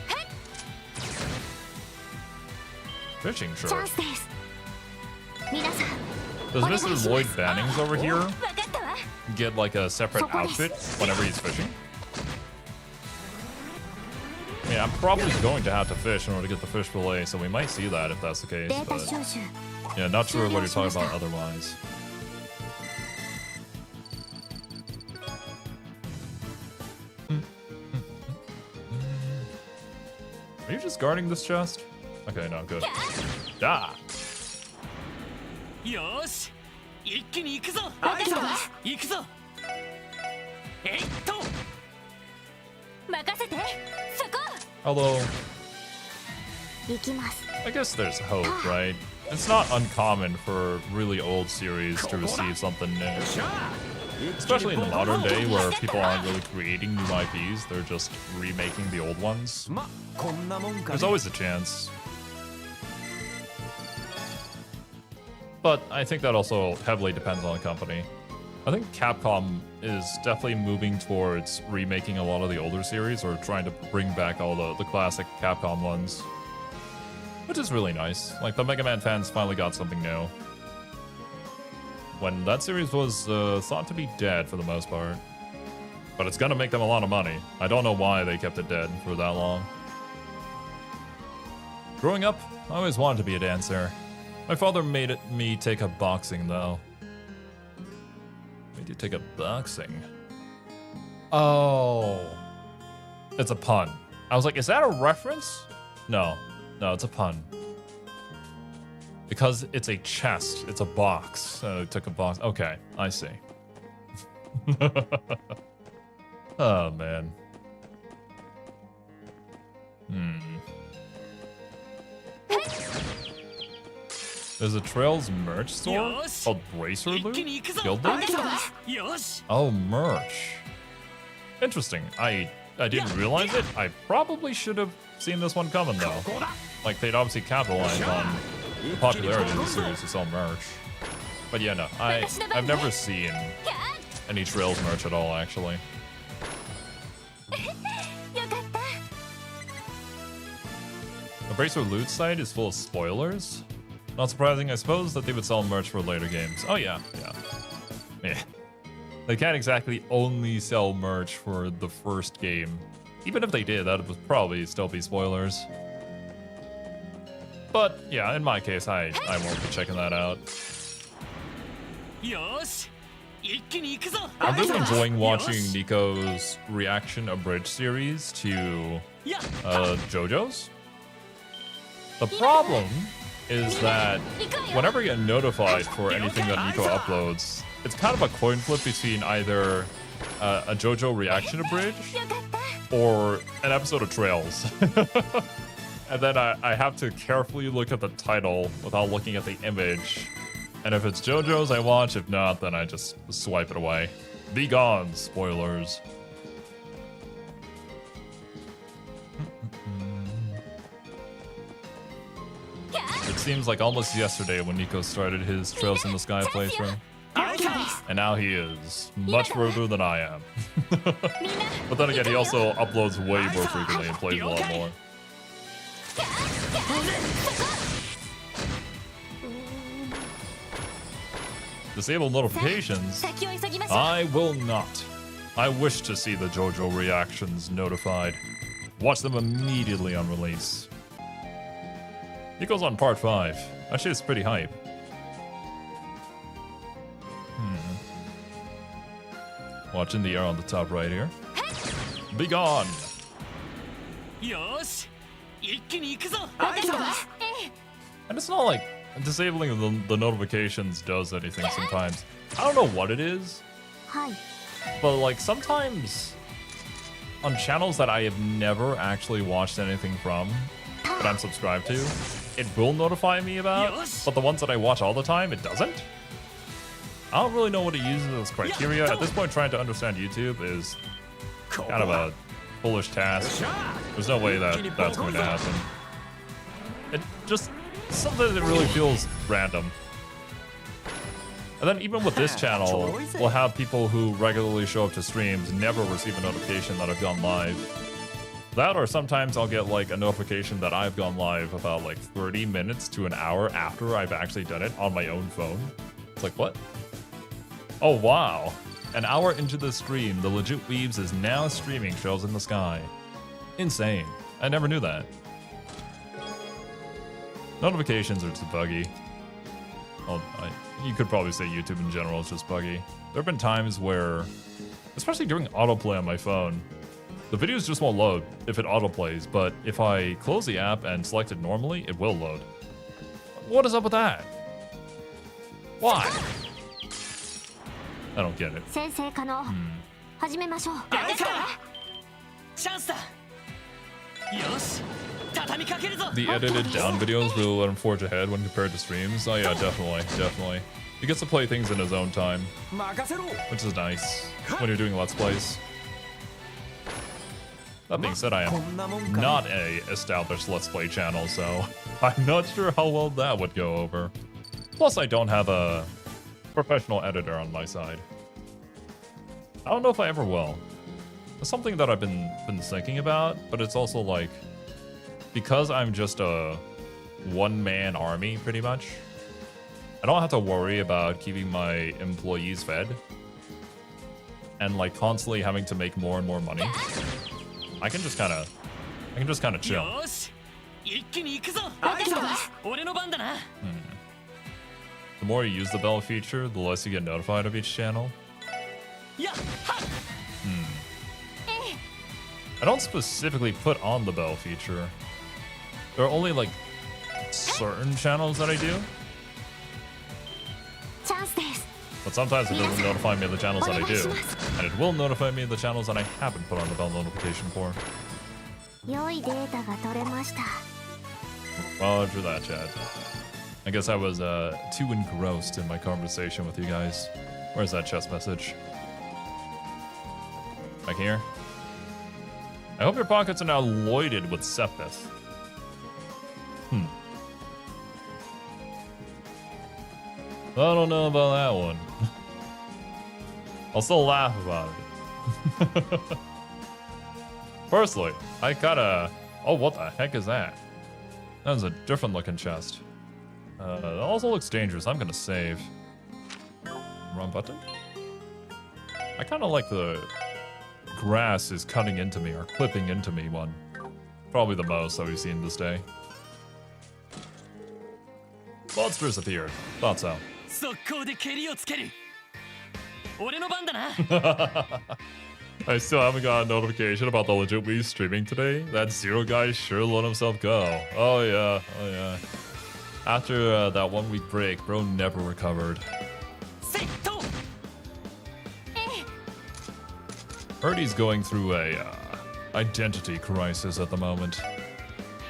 Fishing チャ shirt. ンスです。皆さん。 Does Mr. Lloyd Bannings over here わかったわ。 get like a separate outfit whenever he's fishing? Yeah, I'm probably going to have to fish in order to get the fish fillet, so we might see that if that's the case. データ But 収集。 yeah, not sure what you're talking about otherwise. Are you just guarding this chest? Okay, no, good. Ah! よし、一気に行くぞ。行くぞ。えいっと。任せて。そこ。 Although, 行きます。 I guess there's hope, right? It's not uncommon for really old series to receive something new. Especially in the modern day where people aren't really creating new IPs, they're just remaking the old ones. There's always a chance. But I think that also heavily depends on the company. I think Capcom is definitely moving towards remaking a lot of the older series or trying to bring back all the classic Capcom ones. Which is really nice. Like, the Mega Man fans finally got something new. When that series was thought to be dead for the most part. But it's gonna make them a lot of money. I don't know why they kept it dead for that long. Growing up, I always wanted to be a dancer. My father made me take up boxing, though. Made you take up boxing? Oh. It's a pun. I was like, is that a reference? No. No, it's a pun. Because it's a chest. It's a box. Took a box. Okay, I see. Oh, man. There's a Trails merch store called Bracer Loot? Guild Loot? よし。 Oh, merch. Interesting. I didn't realize it. I probably should have seen this one coming, though. Like, they'd obviously capitalized on the popularity of the series to sell merch. But yeah, no, I've never seen any Trails merch at all, actually. よかった。 The Bracer Loot site is full of spoilers. Not surprising, I suppose, that they would sell merch for later games. Oh yeah. Yeah. They can't exactly only sell merch for the first game. Even if they did, that would probably still be spoilers. But yeah, in my case, I won't be checking that out. よし、一気に行くぞ。 I'm really enjoying watching Nico's reaction abridged series to JoJo's. The problem is that whenever I get notified for anything that Nico uploads, it's kind of a coin flip between either a JoJo reaction abridged or an episode of Trails. And then I have to carefully look at the title without looking at the image. And if it's JoJo's, I watch. If not, then I just swipe it away. Be gone, spoilers. It seems like almost yesterday when Nico started his Trails in the Sky playthrough. And now he is much further than I am. But then again, he also uploads way more frequently and plays a lot more. Disable notifications? I will not. I wish to see the JoJo reactions notified. Watch them immediately on release. Nico's on part 5. Actually, it's pretty hype. Watching the air on the top right here. Be gone! And it's not like disabling the notifications does anything sometimes. I don't know what it is. But like sometimes on channels that I have never actually watched anything from, that I'm subscribed to, it will notify me about, but the ones that I watch all the time, it doesn't. I don't really know what it uses as criteria. At this point, trying to understand YouTube is kind of a foolish task. There's no way that that's going to happen. It just, something that really feels random. And then even with this channel, we'll have people who regularly show up to streams never receive a notification that I've gone live. That, or sometimes I'll get like a notification that I've gone live about like 30 minutes to an hour after I've actually done it on my own phone. It's like, what? Oh, wow. An hour into the stream, the legit Weebs is now streaming Trails in the Sky. Insane. I never knew that. Notifications are just buggy. Well, you could probably say YouTube in general is just buggy. There have been times where, especially during autoplay on my phone, the videos just won't load if it autoplays, but if I close the app and select it normally, it will load. What is up with that? Why? I don't get it. The edited down videos will let him forge ahead when compared to streams. Oh yeah, definitely. He gets to play things in his own time, which is nice when you're doing Let's Plays. That being said, I am not a established Let's Play channel, so I'm not sure how well that would go over. Plus, I don't have a professional editor on my side. I don't know if I ever will. It's something that I've been thinking about, but it's also like, because I'm just a one-man army, pretty much, I don't have to worry about keeping my employees fed and like constantly having to make more and more money. I can just kind of chill. The more you use the bell feature, the less you get notified of each channel. I don't specifically put on the bell feature. There are only like certain channels that I do. But sometimes it doesn't notify me of the channels that I do. And it will notify me of the channels that I haven't put on the bell notification for. Well, after that, Chad. I guess I was too engrossed in my conversation with you guys. Where's that chest message? Back here? I hope your pockets are now loaded with Sepith. I don't know about that one. I'll still laugh about it. Firstly, I gotta... Oh, what the heck is that? That was a different looking chest. It also looks dangerous. I'm gonna save. Wrong button? I kind of like the grass is cutting into me or clipping into me one. Probably the most that we've seen this day. Monsters appeared. Thought so. I still haven't got a notification about the legit Wii streaming today. That Zero guy sure let himself go. Oh yeah, oh yeah. After that 1 week break, bro never recovered. Heard he's going through a identity crisis at the moment.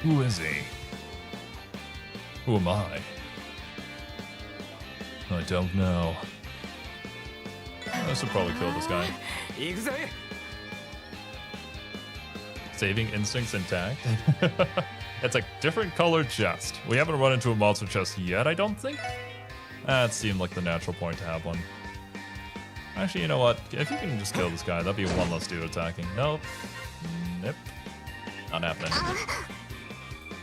Who is he? Who am I? I don't know. I should probably kill this guy. Saving instincts intact. It's a different colored chest. We haven't run into a monster chest yet, I don't think. That seemed like the natural point to have one. Actually, you know what? If you can just kill this guy, that'd be one less dude attacking. Nope. Nope. Not happening.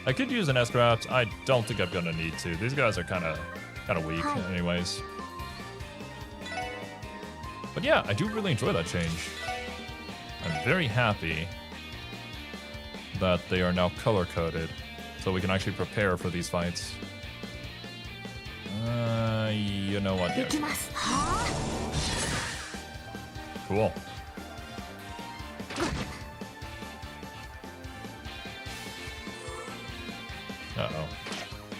I could use an S-Craft. I don't think I'm gonna need to. These guys are kind of weak anyways. But yeah, I do really enjoy that change. I'm very happy that they are now color-coded, so we can actually prepare for these fights. You know what? Yeah. Cool. Uh-oh.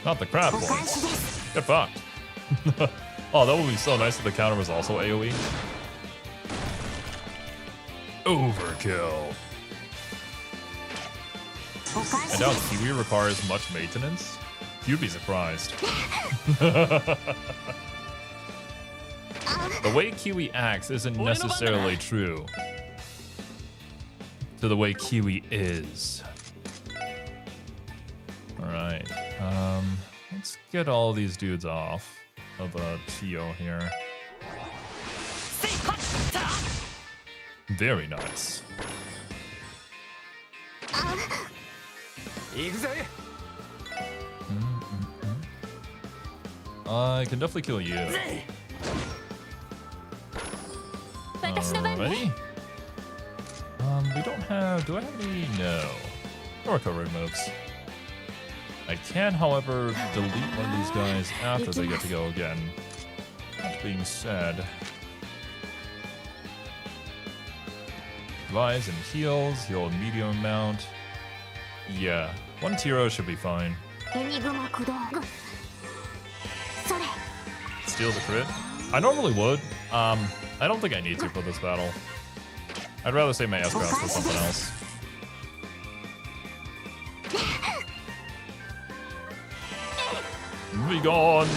Not the crab points. Get fucked. Oh, that would be so nice if the counter was also AoE. Overkill. I doubt Kiwi requires much maintenance. You'd be surprised. The way Kiwi acts isn't necessarily true to the way Kiwi is. Alright, let's get all these dudes off of Tio here. Very nice. I can definitely kill you. Ready? We don't have... Do I have any? No. No recovery moves. I can, however, delete one of these guys after they get to go again. That being said... Rise and heals, heal a medium amount. Yeah, 1 Tiro should be fine. Steal the crit? I normally would. I don't think I need to for this battle. I'd rather save my S-Craft for something else. Be gone!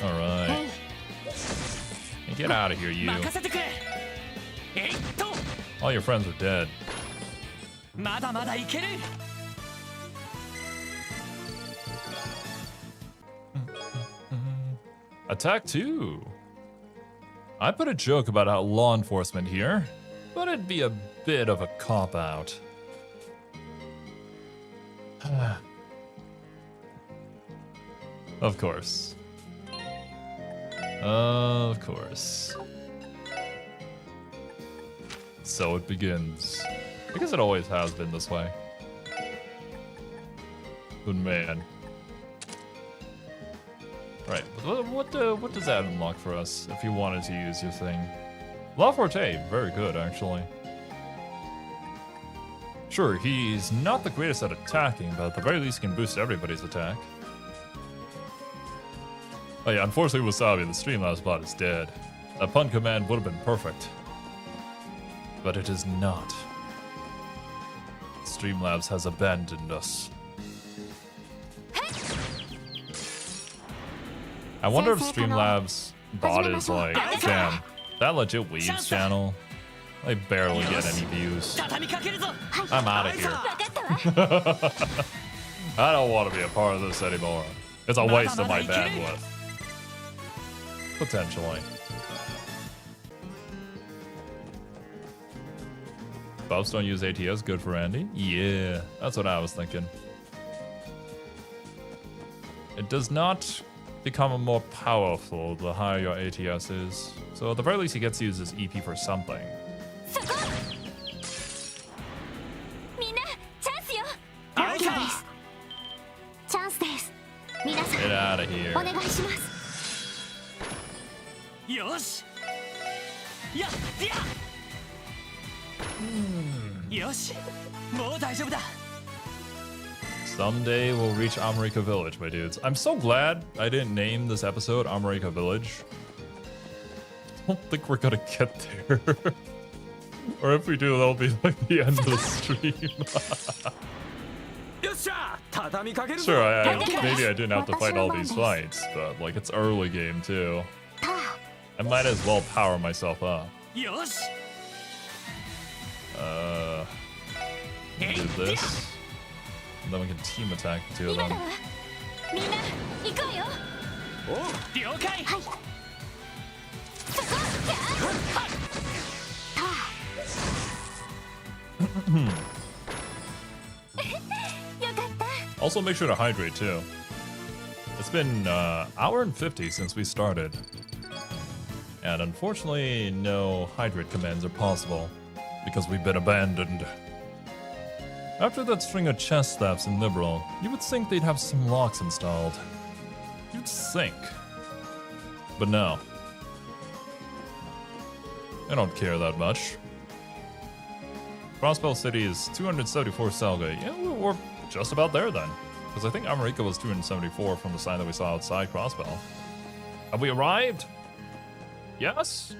Alright. Get out of here, you. All your friends are dead. Attack 2. I put a joke about how law enforcement here, but it'd be a bit of a cop-out. Of course. Of course. So it begins. Because it always has been this way. But man. Right, what does that unlock for us if you wanted to use your thing? La Forte, very good actually. Sure, he's not the greatest at attacking, but at the very least he can boost everybody's attack. Oh yeah, unfortunately Wasabi, the Streamlabs bot is dead. That pun command would have been perfect. But it is not. Streamlabs has abandoned us. I wonder if Streamlabs bot is like, damn, that legit Weebs channel, they barely get any views. I'm out of here. I don't want to be a part of this anymore. It's a waste of my bandwidth. Potentially. Buffs don't use ATS, good for Andy? Yeah, that's what I was thinking. It does not become more powerful the higher your ATS is. So at the very least he gets to use his EP for something. Get out of here. よしもう大丈夫だ Someday we'll reach America Village, my dudes. I'm so glad I didn't name this episode America Village. I don't think we're gonna get there. Or if we do, that'll be like the end of the stream. よっしゃ畳みかけるぞ Sure, maybe I didn't have to fight all these fights, but like it's early game too. I might as well power myself up. よし Do this. And then we can team attack the two of 今 them. だわみんな行くわよ了解はいそこじゃあよかった Also, make sure to hydrate too. It's been hour and 50 since we started. And unfortunately, no hydrate commands are possible because we've been abandoned. After that string of chest slaps in Liberal, you would think they'd have some locks installed. You'd think. But no. I don't care that much. Crossbell City is 274 Selga. Yeah, we're just about there then. Because I think America was 274 from the sign that we saw outside Crossbell. Have we arrived? Yes?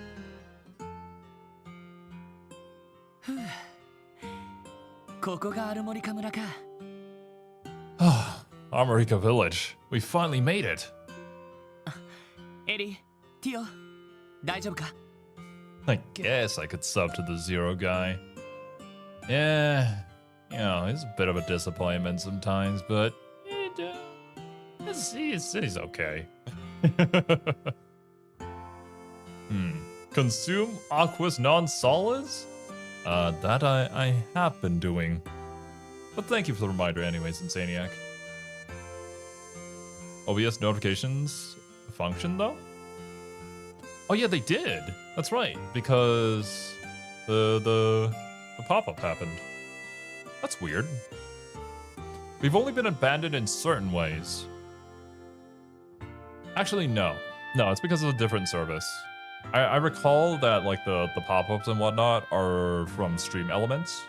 ここがアルモリカ村か America Village. We finally made it. エリティオ大丈夫か I guess I could sub to the Zero guy. Yeah, you know, he's a bit of a disappointment sometimes, but he's okay. Consume aqueous non-solids? That I have been doing. But thank you for the reminder anyways, Insaniac. OBS notifications function though? Oh yeah, they did. That's right, because the pop-up happened. That's weird. We've only been abandoned in certain ways. Actually, no. No, it's because of a different service. I recall that like the pop-ups and whatnot are from Stream Elements,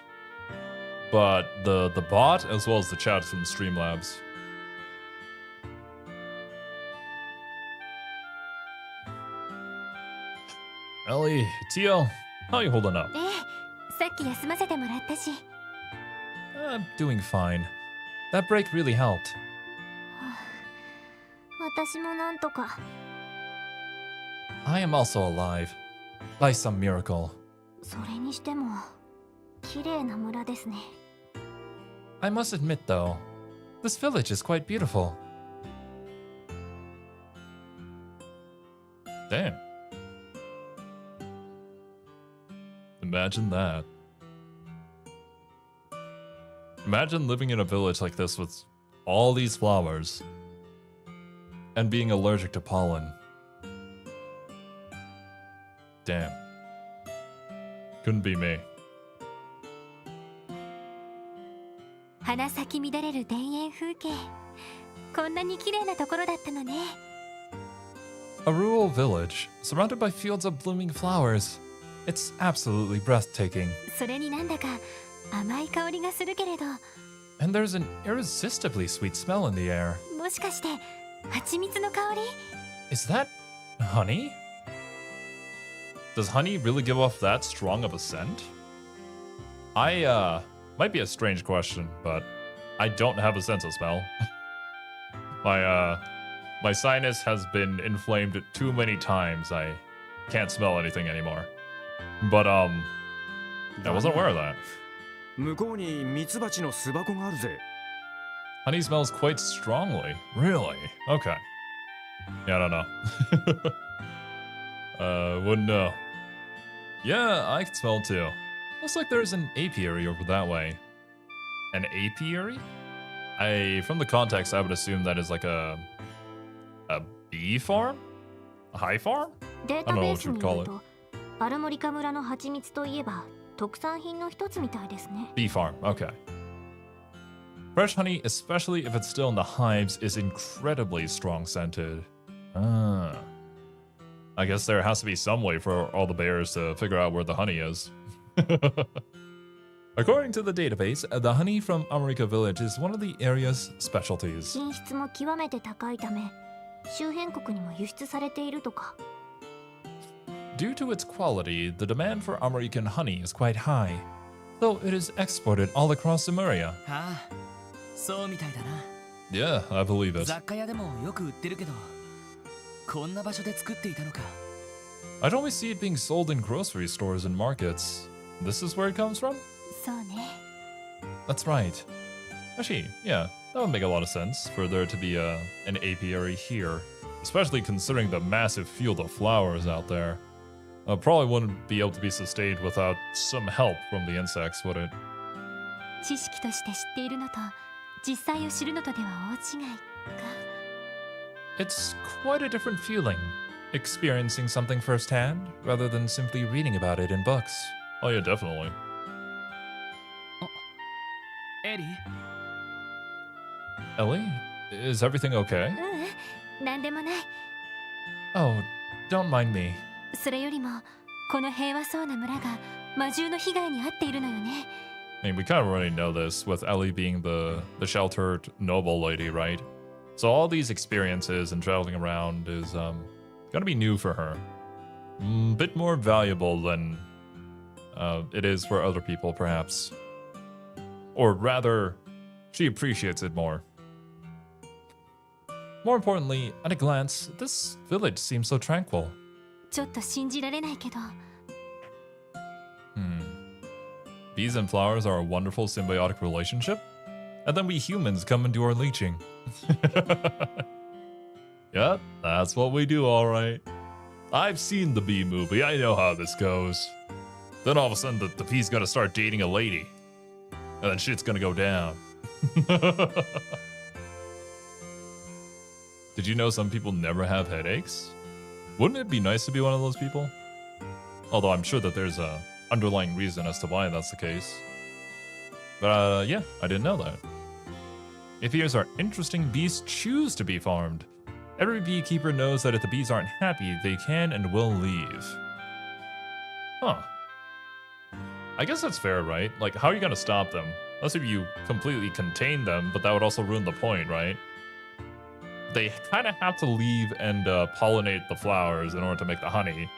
but the bot as well as the chat is from Streamlabs. Ellie, Tio, how are you holding up? ええさっき休ませてもらったし I'm doing fine. That break really helped. 私もなんとか I am also alive. By some miracle. それにしても綺麗な村ですね I must admit though, this village is quite beautiful. Damn. Imagine that. Imagine living in a village like this with all these flowers and being allergic to pollen. Damn. Couldn't be me. 花咲き乱れる田園風景こんなに綺麗なところだったのね A rural village surrounded by fields of blooming flowers. It's absolutely breathtaking. それになんだか甘い香りがするけれど And there's an irresistibly sweet smell in the air. もしかして蜂蜜の香り Is that honey? Does honey really give off that strong of a scent? Might be a strange question, but I don't have a sense of smell. My sinus has been inflamed too many times. I can't smell anything anymore. But I wasn't aware of that. 向こうにミツバチの巣箱があるぜ Honey smells quite strongly. Really? Okay. Yeah, I don't know. Wouldn't know. Yeah, I can smell too. Looks like there's an apiary over that way. An apiary? From the context, I would assume that is like a bee farm? A hive farm? デー I タ don't ベ know ー what ス you'd によ call る it. とアルモリカ村の蜂蜜といえば特産品の一つみたいですね Bee farm, okay. Fresh honey, especially if it's still in the hives, is incredibly strong scented. I guess there has to be some way for all the bears to figure out where the honey is. According to the database, the honey from America Village is one of the area's specialties. 品質も極めて高いため周辺国にも輸出されているとか。 Due to its quality, the demand for American honey is quite high, so it is exported all across Lemuria. ああ、そうみたいだな。 Yeah, I believe it. 雑貨屋でもよく売ってるけど、こんな場所で作っていたのか。 I'd always see it being sold in grocery stores and markets. This is where it comes from? そうね。 That's right. Actually, yeah, that would make a lot of sense for there to be an apiary here, especially considering the massive field of flowers out there. Probably wouldn't be able to be sustained without some help from the insects, would it? 知識として知っているのと実際を知るのとでは大違いか。 It's quite a different feeling, experiencing something firsthand rather than simply reading about it in books. Oh yeah, definitely. エリー、 Ellie, is everything okay? ううん、なんでもない。 Oh, don't mind me. それよりもこの平和そうな村が魔獣の被害に遭っているのよね。 I mean, we kind of already know this with Ellie being the sheltered noble lady, right? So all these experiences and traveling around is gonna be new for her. Bit more valuable than it is for other people, perhaps. Or rather, she appreciates it more. More importantly, at a glance, this village seems so tranquil. ちょっと信じられないけど。 Bees and flowers are a wonderful symbiotic relationship, and then we humans come and do our leeching. Yep, that's what we do, alright. I've seen the bee movie, I know how this goes. Then all of a sudden the bee's gonna start dating a lady. And then shit's gonna go down. Did you know some people never have headaches? Wouldn't it be nice to be one of those people? Although I'm sure that there's a underlying reason as to why that's the case. But yeah, I didn't know that. Apiaries are interesting beasts choose to be farmed. Every beekeeper knows that if the bees aren't happy, they can and will leave. Huh. I guess that's fair, right? Like, how are you gonna stop them? Unless if you completely contain them, but that would also ruin the point, right? They kind of have to leave and pollinate the flowers in order to make the honey.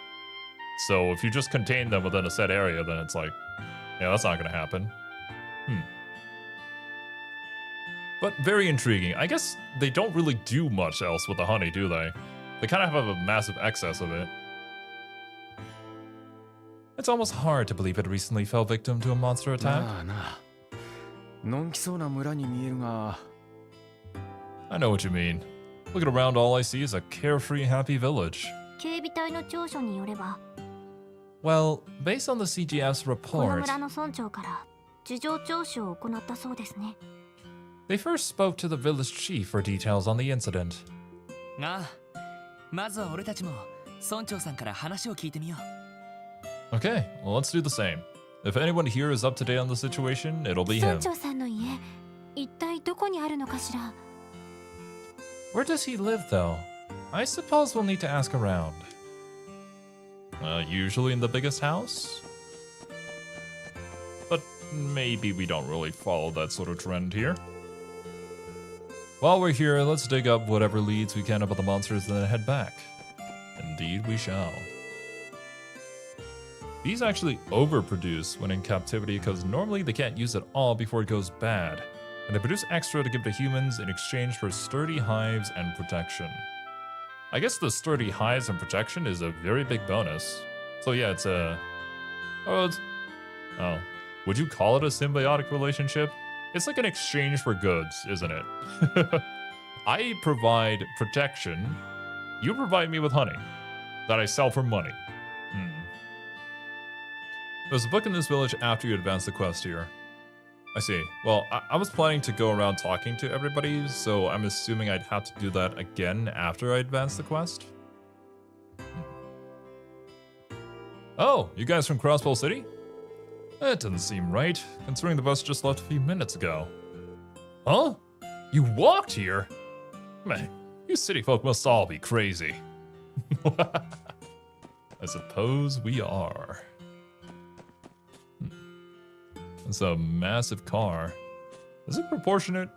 So if you just contain them within a set area, then it's like, yeah, that's not gonna happen. But very intriguing. I guess they don't really do much else with the honey, do they? They kind of have a massive excess of it. It's almost hard to believe it recently fell victim to a monster attack. なあなあ、のんきそうな村に見えるが。 I know what you mean. Looking around, all I see is a carefree, happy village. 警備隊の調書によれば、 Well, based on the CGF's この report, 村の村長から事情聴取を行ったそうですね。 they first spoke to the village chief for details on the incident. ああ、まずは俺たちも村長さんから話を聞いてみよう。 Okay, well, let's do the same. If anyone here is up to date on the situation, it'll be 村 him. 長さんの家、一体どこにあるのかしら。 Where does he live, though? I suppose we'll need to ask around. Usually in the biggest house? But maybe we don't really follow that sort of trend here. While we're here, let's dig up whatever leads we can about the monsters and then head back. Indeed we shall. These actually overproduce when in captivity because normally they can't use it all before it goes bad, and they produce extra to give to humans in exchange for sturdy hives and protection. I guess the sturdy hives and protection is a very big bonus. So yeah, it's a... Oh, would you call it a symbiotic relationship? It's like an exchange for goods, isn't it? I provide protection, you provide me with honey that I sell for money. There's a book in this village after you advance the quest here. I see. Well, I was planning to go around talking to everybody, so I'm assuming I'd have to do that again after I advance the quest. Oh, you guys from Crossbow City? That doesn't seem right, considering the bus just left a few minutes ago. Huh? You walked here? Man, you city folk must all be crazy. I suppose we are. It's a massive car. Is it proportionate?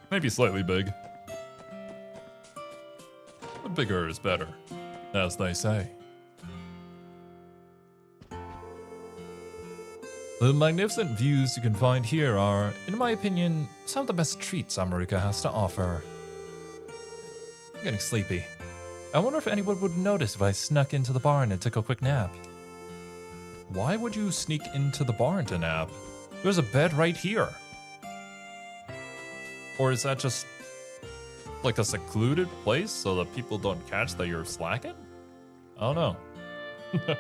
Maybe slightly big. But bigger is better, as they say. The magnificent views you can find here are, in my opinion, some of the best treats America has to offer. I'm getting sleepy. I wonder if anyone would notice if I snuck into the barn and took a quick nap. Why would you sneak into the barn to nap? There's a bed right here. Or is that just like a secluded place so that people don't catch that you're slacking? I don't know.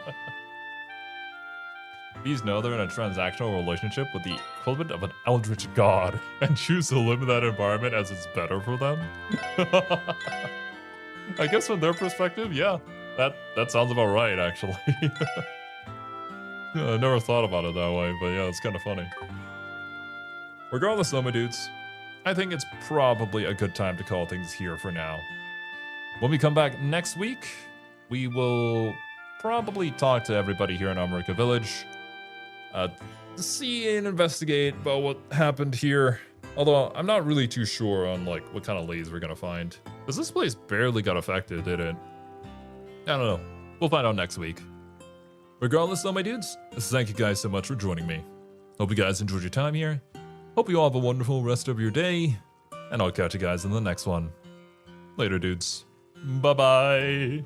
These know they're in a transactional relationship with the equivalent of an eldritch god and choose to live in that environment as it's better for them. I guess from their perspective, yeah, that sounds about right, actually. Yeah, I never thought about it that way, but yeah, it's kind of funny. Regardless though, my dudes, I think it's probably a good time to call things here for now. When we come back next week, we will probably talk to everybody here in America Village, see and investigate about what happened here. Although I'm not really too sure on like what kind of ladies we're gonna find, because this place barely got affected, did it? I don't know. We'll find out next week. Regardless though, my dudes, thank you guys so much for joining me. Hope you guys enjoyed your time here. Hope you all have a wonderful rest of your day, and I'll catch you guys in the next one. Later, dudes. Bye-bye.